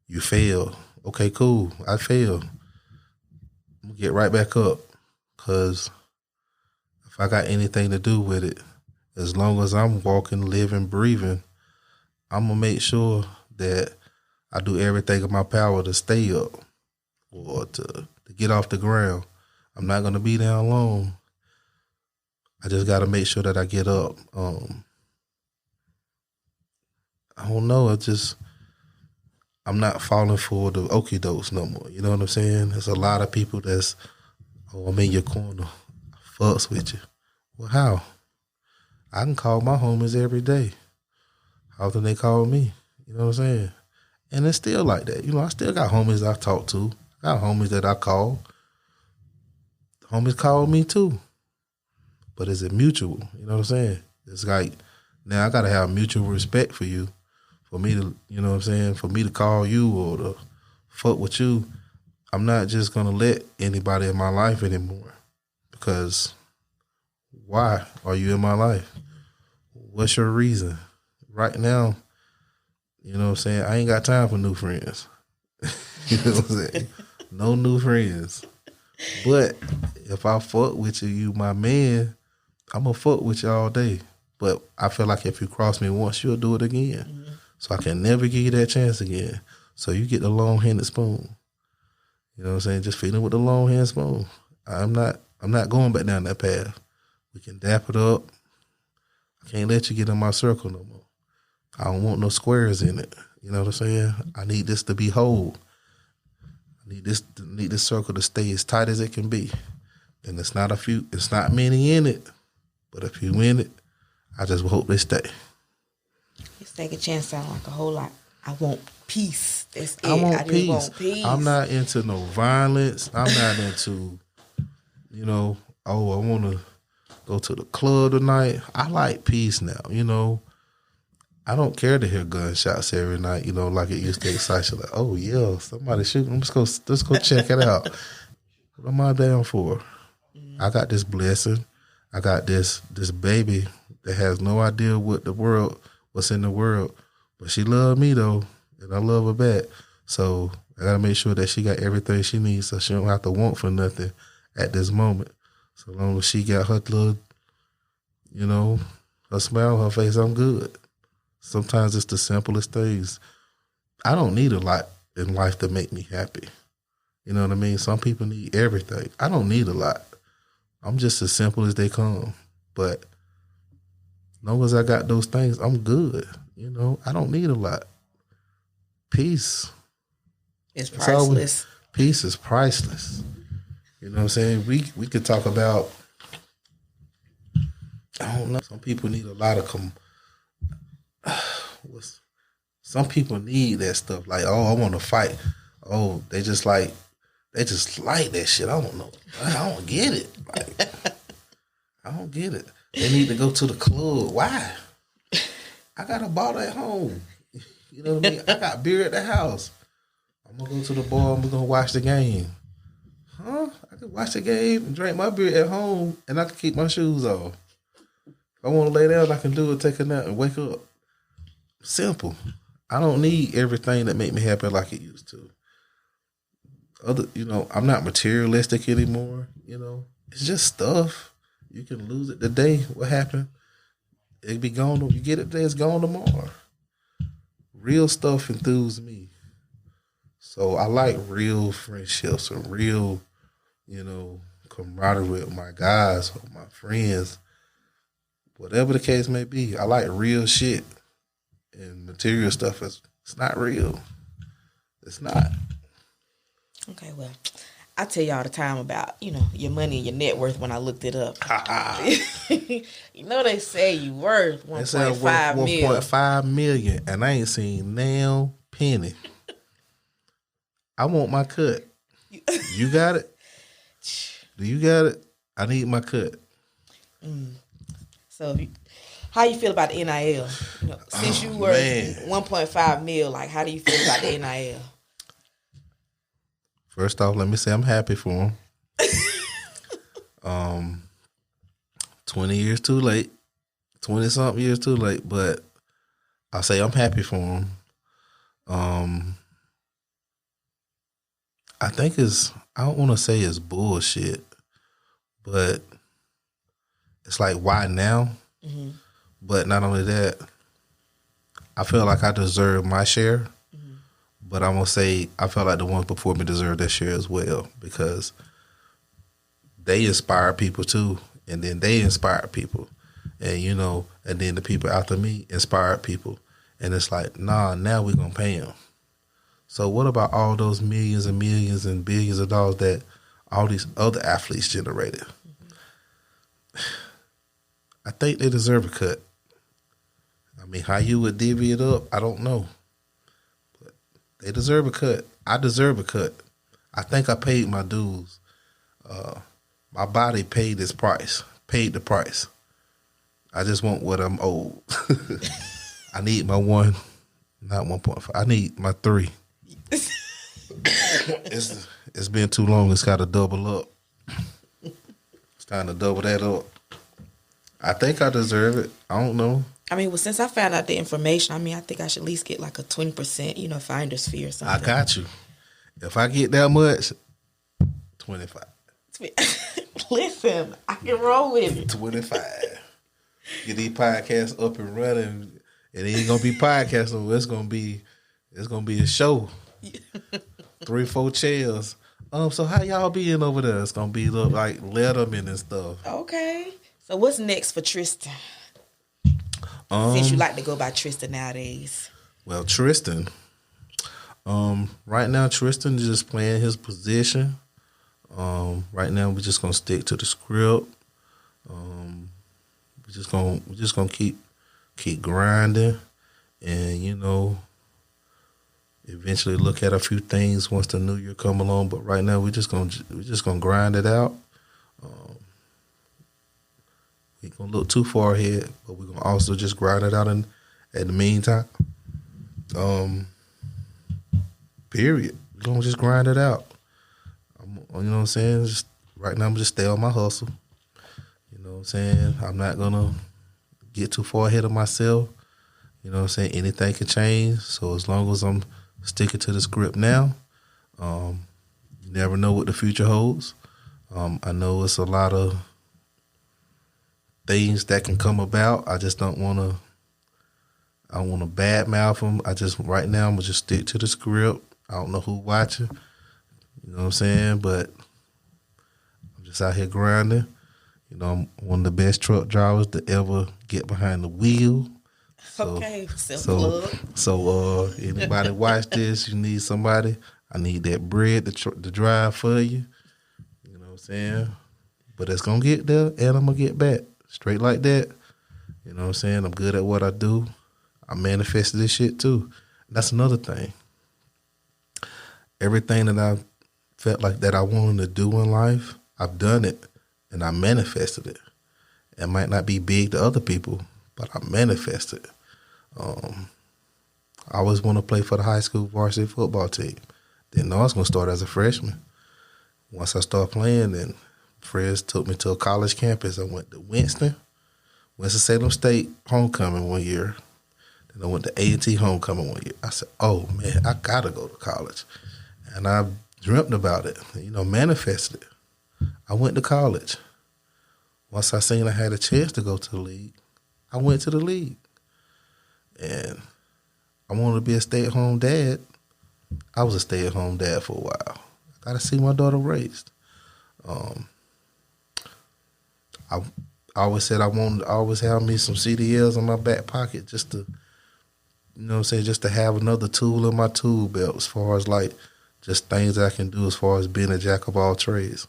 You fail. Okay, cool. I failed. I'm going to get right back up, because if I got anything to do with it, as long as I'm walking, living, breathing, I'm going to make sure that I do everything in my power to stay up or to get off the ground. I'm not going to be down long. I just got to make sure that I get up. I don't know. I'm not falling for the okie dokes no more. You know what I'm saying? There's a lot of people that's, I'm in your corner. I fucks with you. Well, how? I can call my homies every day. How often they call me? You know what I'm saying? And it's still like that. You know, I still got homies I talk to. I got homies that I call. Homies call me too. But is it mutual? You know what I'm saying? It's like, now I got to have mutual respect for you. For me to, you know what I'm saying? For me to call you or to fuck with you, I'm not just going to let anybody in my life anymore. Because why are you in my life? What's your reason? Right now, you know what I'm saying? I ain't got time for new friends. You know what I'm saying? No new friends. But if I fuck with you, you my man, I'm going to fuck with you all day. But I feel like if you cross me once, you'll do it again. Mm-hmm. So I can never give you that chance again. So you get the long-handed spoon. You know what I'm saying? Just feeding with the long-handed spoon. I'm not going back down that path. We can dap it up. I can't let you get in my circle no more. I don't want no squares in it. You know what I'm saying? I need this to be whole. I need this circle to stay as tight as it can be. And it's not many in it. But if you win it, I just hope they stay. Your second chance sound like a whole lot. I want peace. That's it. I want just want peace. I'm not into no violence. I'm not into, I want to go to the club tonight. I like peace now, I don't care to hear gunshots every night, like it used to excite you. Like, oh, yeah, somebody shooting. Let's go check it out. What am I down for? I got this blessing. I got this baby that has no idea what's in the world. But she loved me, though, and I love her back. So I got to make sure that she got everything she needs so she don't have to want for nothing at this moment. So long as she got her little, her smile on her face, I'm good. Sometimes it's the simplest things. I don't need a lot in life to make me happy. You know what I mean? Some people need everything. I don't need a lot. I'm just as simple as they come. But as long as I got those things, I'm good. I don't need a lot. Peace. It's priceless. Peace is priceless. You know what I'm saying? We could talk about, I don't know, some people need a lot of, some people need that stuff. Like, oh, I want to fight. Oh, they just like that shit. I don't know. I don't get it. Like, I don't get it. They need to go to the club. Why? I got a bottle at home. You know what I mean? I got beer at the house. I'm going to go to the bar and we're going to watch the game. Huh? I can watch the game and drink my beer at home and I can keep my shoes off. If I want to lay down, I can do it, take a nap and wake up. Simple. I don't need everything that make me happy like it used to. I'm not materialistic anymore. It's just stuff. You can lose it today. What happened? It'll be gone. You get it today, it's gone tomorrow. Real stuff enthuses me. So I like real friendships and real, camaraderie with my guys or my friends. Whatever the case may be, I like real shit. And material stuff it's not real. It's not. Okay, well, I tell you all the time about, your money and your net worth when I looked it up. They say you worth 1.5 million. 1.5 million, and I ain't seen nail penny. I want my cut. You got it? Do you got it? I need my cut. So, how you feel about the NIL? Since you worth 1.5 mil, like, how do you feel about the NIL? First off, let me say I'm happy for him. 20 years too late. 20-something years too late, but I say I'm happy for him. I think I don't want to say it's bullshit, but it's like, why now? Mm-hmm. But not only that, I feel like I deserve my share, mm-hmm. but I'm going to say I felt like the ones before me deserve their share as well because they inspire people too, and then they inspire people. And, and then the people after me inspired people. And it's like, nah, now we're going to pay them. So what about all those millions and millions and billions of dollars that all these other athletes generated? Mm-hmm. I think they deserve a cut. I mean, how you would divvy it up, I don't know. But they deserve a cut. I deserve a cut. I think I paid my dues. My body paid the price. I just want what I'm owed. I need my one, not 1.5. I need my 3. It's been too long. It's got to double up. It's time to double that up. I think I deserve it. I don't know. I mean, well, since I found out the information, I think I should at least get like a 20%, finder's fee or something. I got you. If I get that much, 25. Listen, I can roll with it. 25. Get these podcasts up and running. It ain't gonna be podcasting. It's gonna be a show. 3-4 chairs. So how y'all being over there? It's gonna be like Letterman and stuff. Okay. So what's next for Tristan? Since you like to go by Tristan nowadays. Well, Tristan. Right now Tristan is just playing his position. Right now we're just gonna stick to the script. We're just gonna keep grinding, and eventually look at a few things once the new year come along. But right now we're just gonna grind it out. We ain't gonna look too far ahead, but we're gonna also just grind it out in the meantime. Period. We're gonna just grind it out. You know what I'm saying? Just right now I'm just stay on my hustle. You know what I'm saying? I'm not gonna get too far ahead of myself. You know what I'm saying? Anything can change. So as long as I'm sticking to the script now, you never know what the future holds. I know it's a lot of things that can come about. I just don't want to. I don't want to badmouth them. Right now I'm gonna just stick to the script. I don't know who watching. You know what I'm saying? But I'm just out here grinding. You know, I'm one of the best truck drivers to ever get behind the wheel. So, Okay, self-plug. So anybody watch this, you need somebody. I need that bread to drive for you. You know what I'm saying? But it's going to get there, and I'm going to get back. Straight like that. You know what I'm saying? I'm good at what I do. I manifested this shit, too. That's another thing. Everything that I felt like that I wanted to do in life, I've done it, and I manifested it. It might not be big to other people, but I manifested it. I always want to play for the high school varsity football team. Didn't know I was going to start as a freshman. Once I started playing, then friends took me to a college campus. I went to Winston-Salem State homecoming one year. Then I went to A&T homecoming one year. I said, oh, man, I got to go to college. And I dreamt about it, manifested it. I went to college. Once I seen I had a chance to go to the league, I went to the league. And I wanted to be a stay-at-home dad. I was a stay-at-home dad for a while. I got to see my daughter raised. I always said I wanted to always have me some CDLs in my back pocket just to, just to have another tool in my tool belt as far as like just things I can do as far as being a jack of all trades.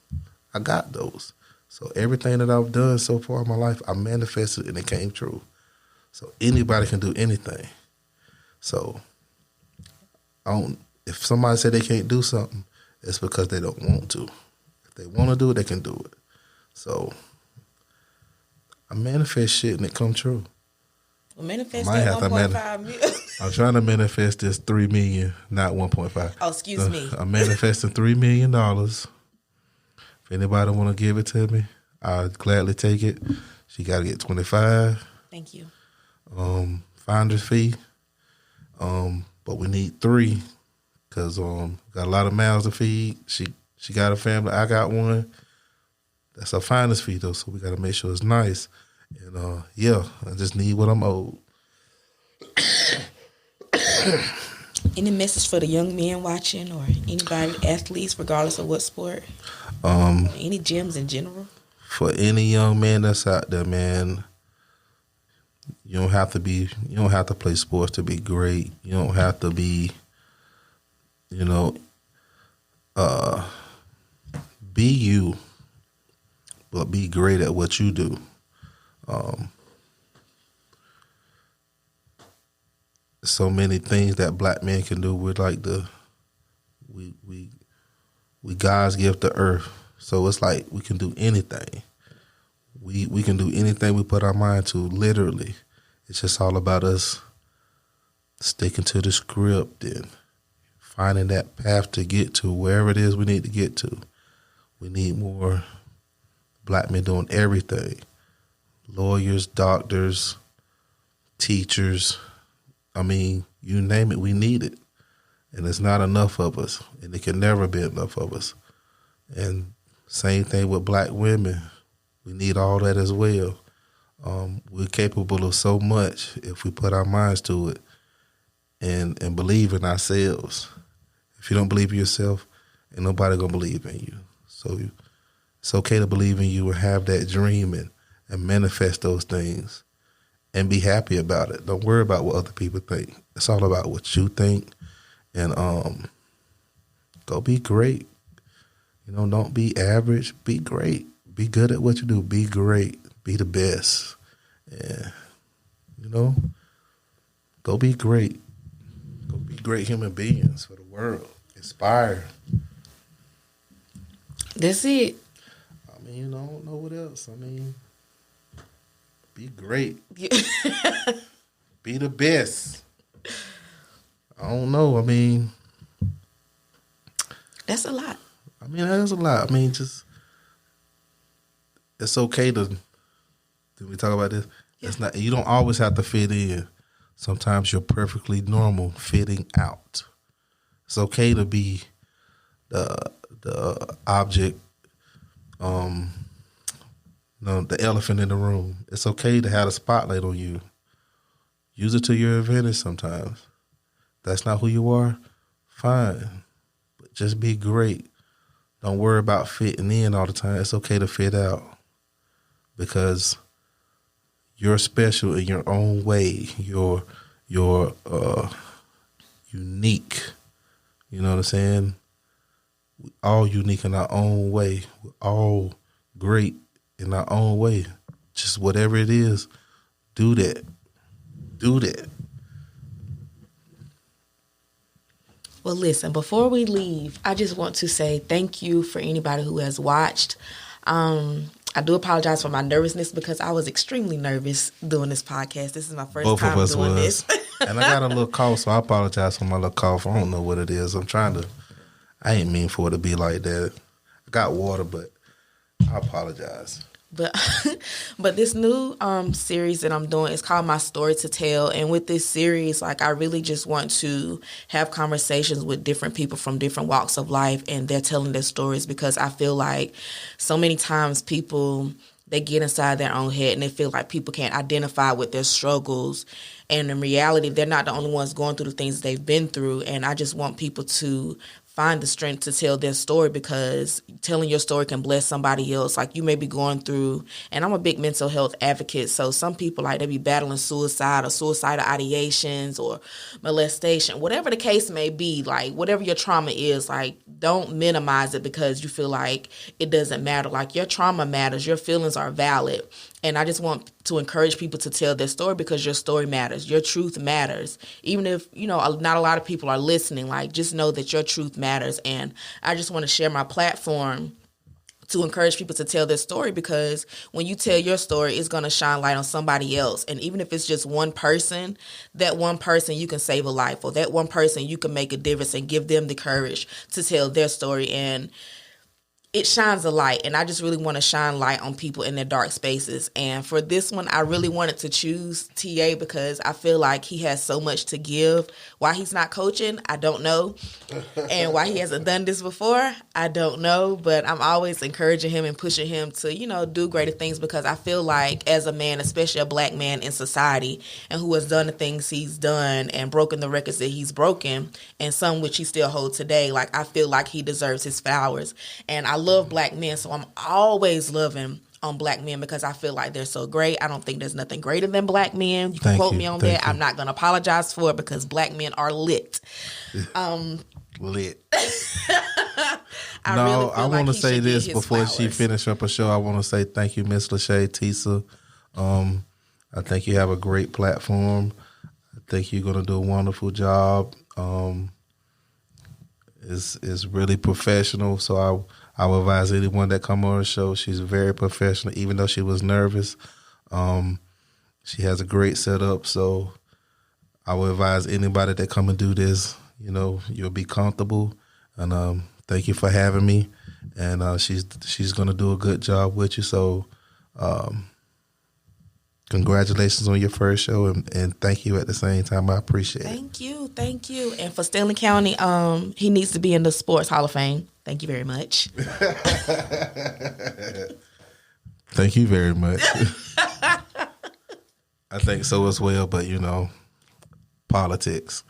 I got those. So everything that I've done so far in my life, I manifested and it came true. So anybody can do anything. So if somebody said they can't do something, it's because they don't want to. If they want to do it, they can do it. So I manifest shit and it come true. Well, manifest that 1.5 million. I'm trying to manifest this $3 million, not 1.5. Oh, excuse me. I'm manifesting $3 million. If anybody want to give it to me, I'd gladly take it. She got to get 25. Thank you. Finder's fee. But we need 3 because got a lot of mouths to feed. She got a family. I got one. That's a finder's fee though, so we got to make sure it's nice. And I just need what I'm owed. Any message for the young men watching or anybody, athletes, regardless of what sport? Any gyms in general? For any young man that's out there, man, you don't have to play sports to be great. You don't have to be, be you, but be great at what you do. So many things that black men can do. We're like we God's gift to earth. So it's like we can do anything. We can do anything we put our mind to, literally. It's just all about us sticking to the script and finding that path to get to wherever it is we need to get to. We need more black men doing everything. Lawyers, doctors, teachers. I mean, you name it, we need it. And it's not enough of us, and it can never be enough of us. And same thing with black women. We need all that as well. We're capable of so much if we put our minds to it and believe in ourselves. If you don't believe in yourself, ain't nobody gonna believe in you. So it's okay to believe in you and have that dream and manifest those things and be happy about it. Don't worry about what other people think. It's all about what you think. And go be great. Don't be average. Be great. Be good at what you do. Be great. Be the best. And, go be great. Go be great human beings for the world. Inspire. That's it. I mean, I don't know what else. I mean, be great. Be the best. I don't know. I mean, that's a lot. I mean, that is a lot. I mean, just it's okay to. Did we talk about this? Yeah. It's not. You don't always have to fit in. Sometimes you're perfectly normal fitting out. It's okay to be the object The elephant in the room. It's okay to have a spotlight on you. Use it to your advantage sometimes. That's not who you are, fine. But just be great. Don't worry about fitting in all the time. It's okay to fit out. Because you're special in your own way. You're unique. You know what I'm saying? We're all unique in our own way. We're all great in our own way. Just whatever it is, do that. Do that. Well, listen, before we leave, I just want to say thank you for anybody who has watched. I do apologize for my nervousness because I was extremely nervous doing this podcast. This is my first time doing this. And I got a little cough, so I apologize for my little cough. I don't know what it is. I ain't mean for it to be like that. I got water, but I apologize. But this new series that I'm doing is called My Story to Tell. And with this series, I really just want to have conversations with different people from different walks of life, and they're telling their stories, because I feel like so many times people, they get inside their own head and they feel like people can't identify with their struggles. And in reality, they're not the only ones going through the things they've been through. And I just want people to find the strength to tell their story, because telling your story can bless somebody else. You may be going through, and I'm a big mental health advocate, so some people, they be battling suicide or suicidal ideations or molestation, whatever the case may be, whatever your trauma is, don't minimize it because you feel like it doesn't matter. Your trauma matters, your feelings are valid. And I just want to encourage people to tell their story, because your story matters. Your truth matters. Even if, not a lot of people are listening, just know that your truth matters. And I just want to share my platform to encourage people to tell their story, because when you tell your story, it's going to shine light on somebody else. And even if it's just one person, that one person you can save a life, or that one person you can make a difference and give them the courage to tell their story. And it shines a light, and I just really want to shine light on people in their dark spaces. And for this one, I really wanted to choose TA because I feel like he has so much to give. Why he's not coaching, I don't know. And why he hasn't done this before, I don't know. But I'm always encouraging him and pushing him to, do greater things, because I feel like as a man, especially a black man in society, and who has done the things he's done and broken the records that he's broken, and some which he still holds today, I feel like he deserves his flowers. And I love black men, so I'm always loving on black men, because I feel like they're so great. I don't think there's nothing greater than black men. You can quote me on that. I'm not going to apologize for it, because black men are lit. Lit. I want to say this before she finish up her show. I want to say thank you, Miss Lachey, Tisa. I think you have a great platform. I think you're going to do a wonderful job. It's really professional, so I would advise anyone that come on the show. She's very professional, even though she was nervous. She has a great setup, so I would advise anybody that come and do this, you'll be comfortable. And thank you for having me. And she's going to do a good job with you. So congratulations on your first show, and thank you at the same time. I appreciate it. Thank you. And for Stanley County, he needs to be in the Sports Hall of Fame. Thank you very much. Thank you very much. I think so as well, but politics.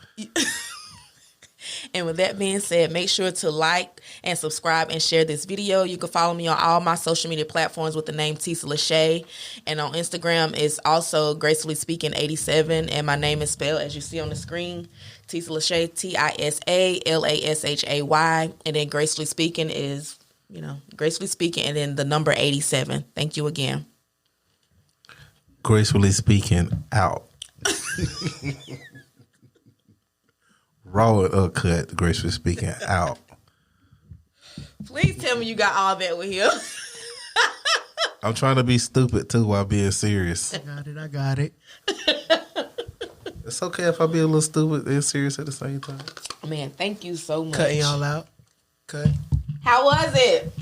And with that being said, make sure to like and subscribe and share this video. You can follow me on all my social media platforms with the name Tisa Lachey. And on Instagram, it's also Gracefully Speaking 87. And my name is spelled, as you see on the screen, Tisa Lachey, TISALASHAY. And then Gracefully Speaking is, Gracefully Speaking, and then the number 87. Thank you again. Gracefully Speaking out. Raw and uncut, Gracefully Speaking out. Please tell me you got all that with him. I'm trying to be stupid too while being serious. I got it. It's okay if I be a little stupid and serious at the same time. Man, thank you so much. Cutting y'all out. Cut. How was it?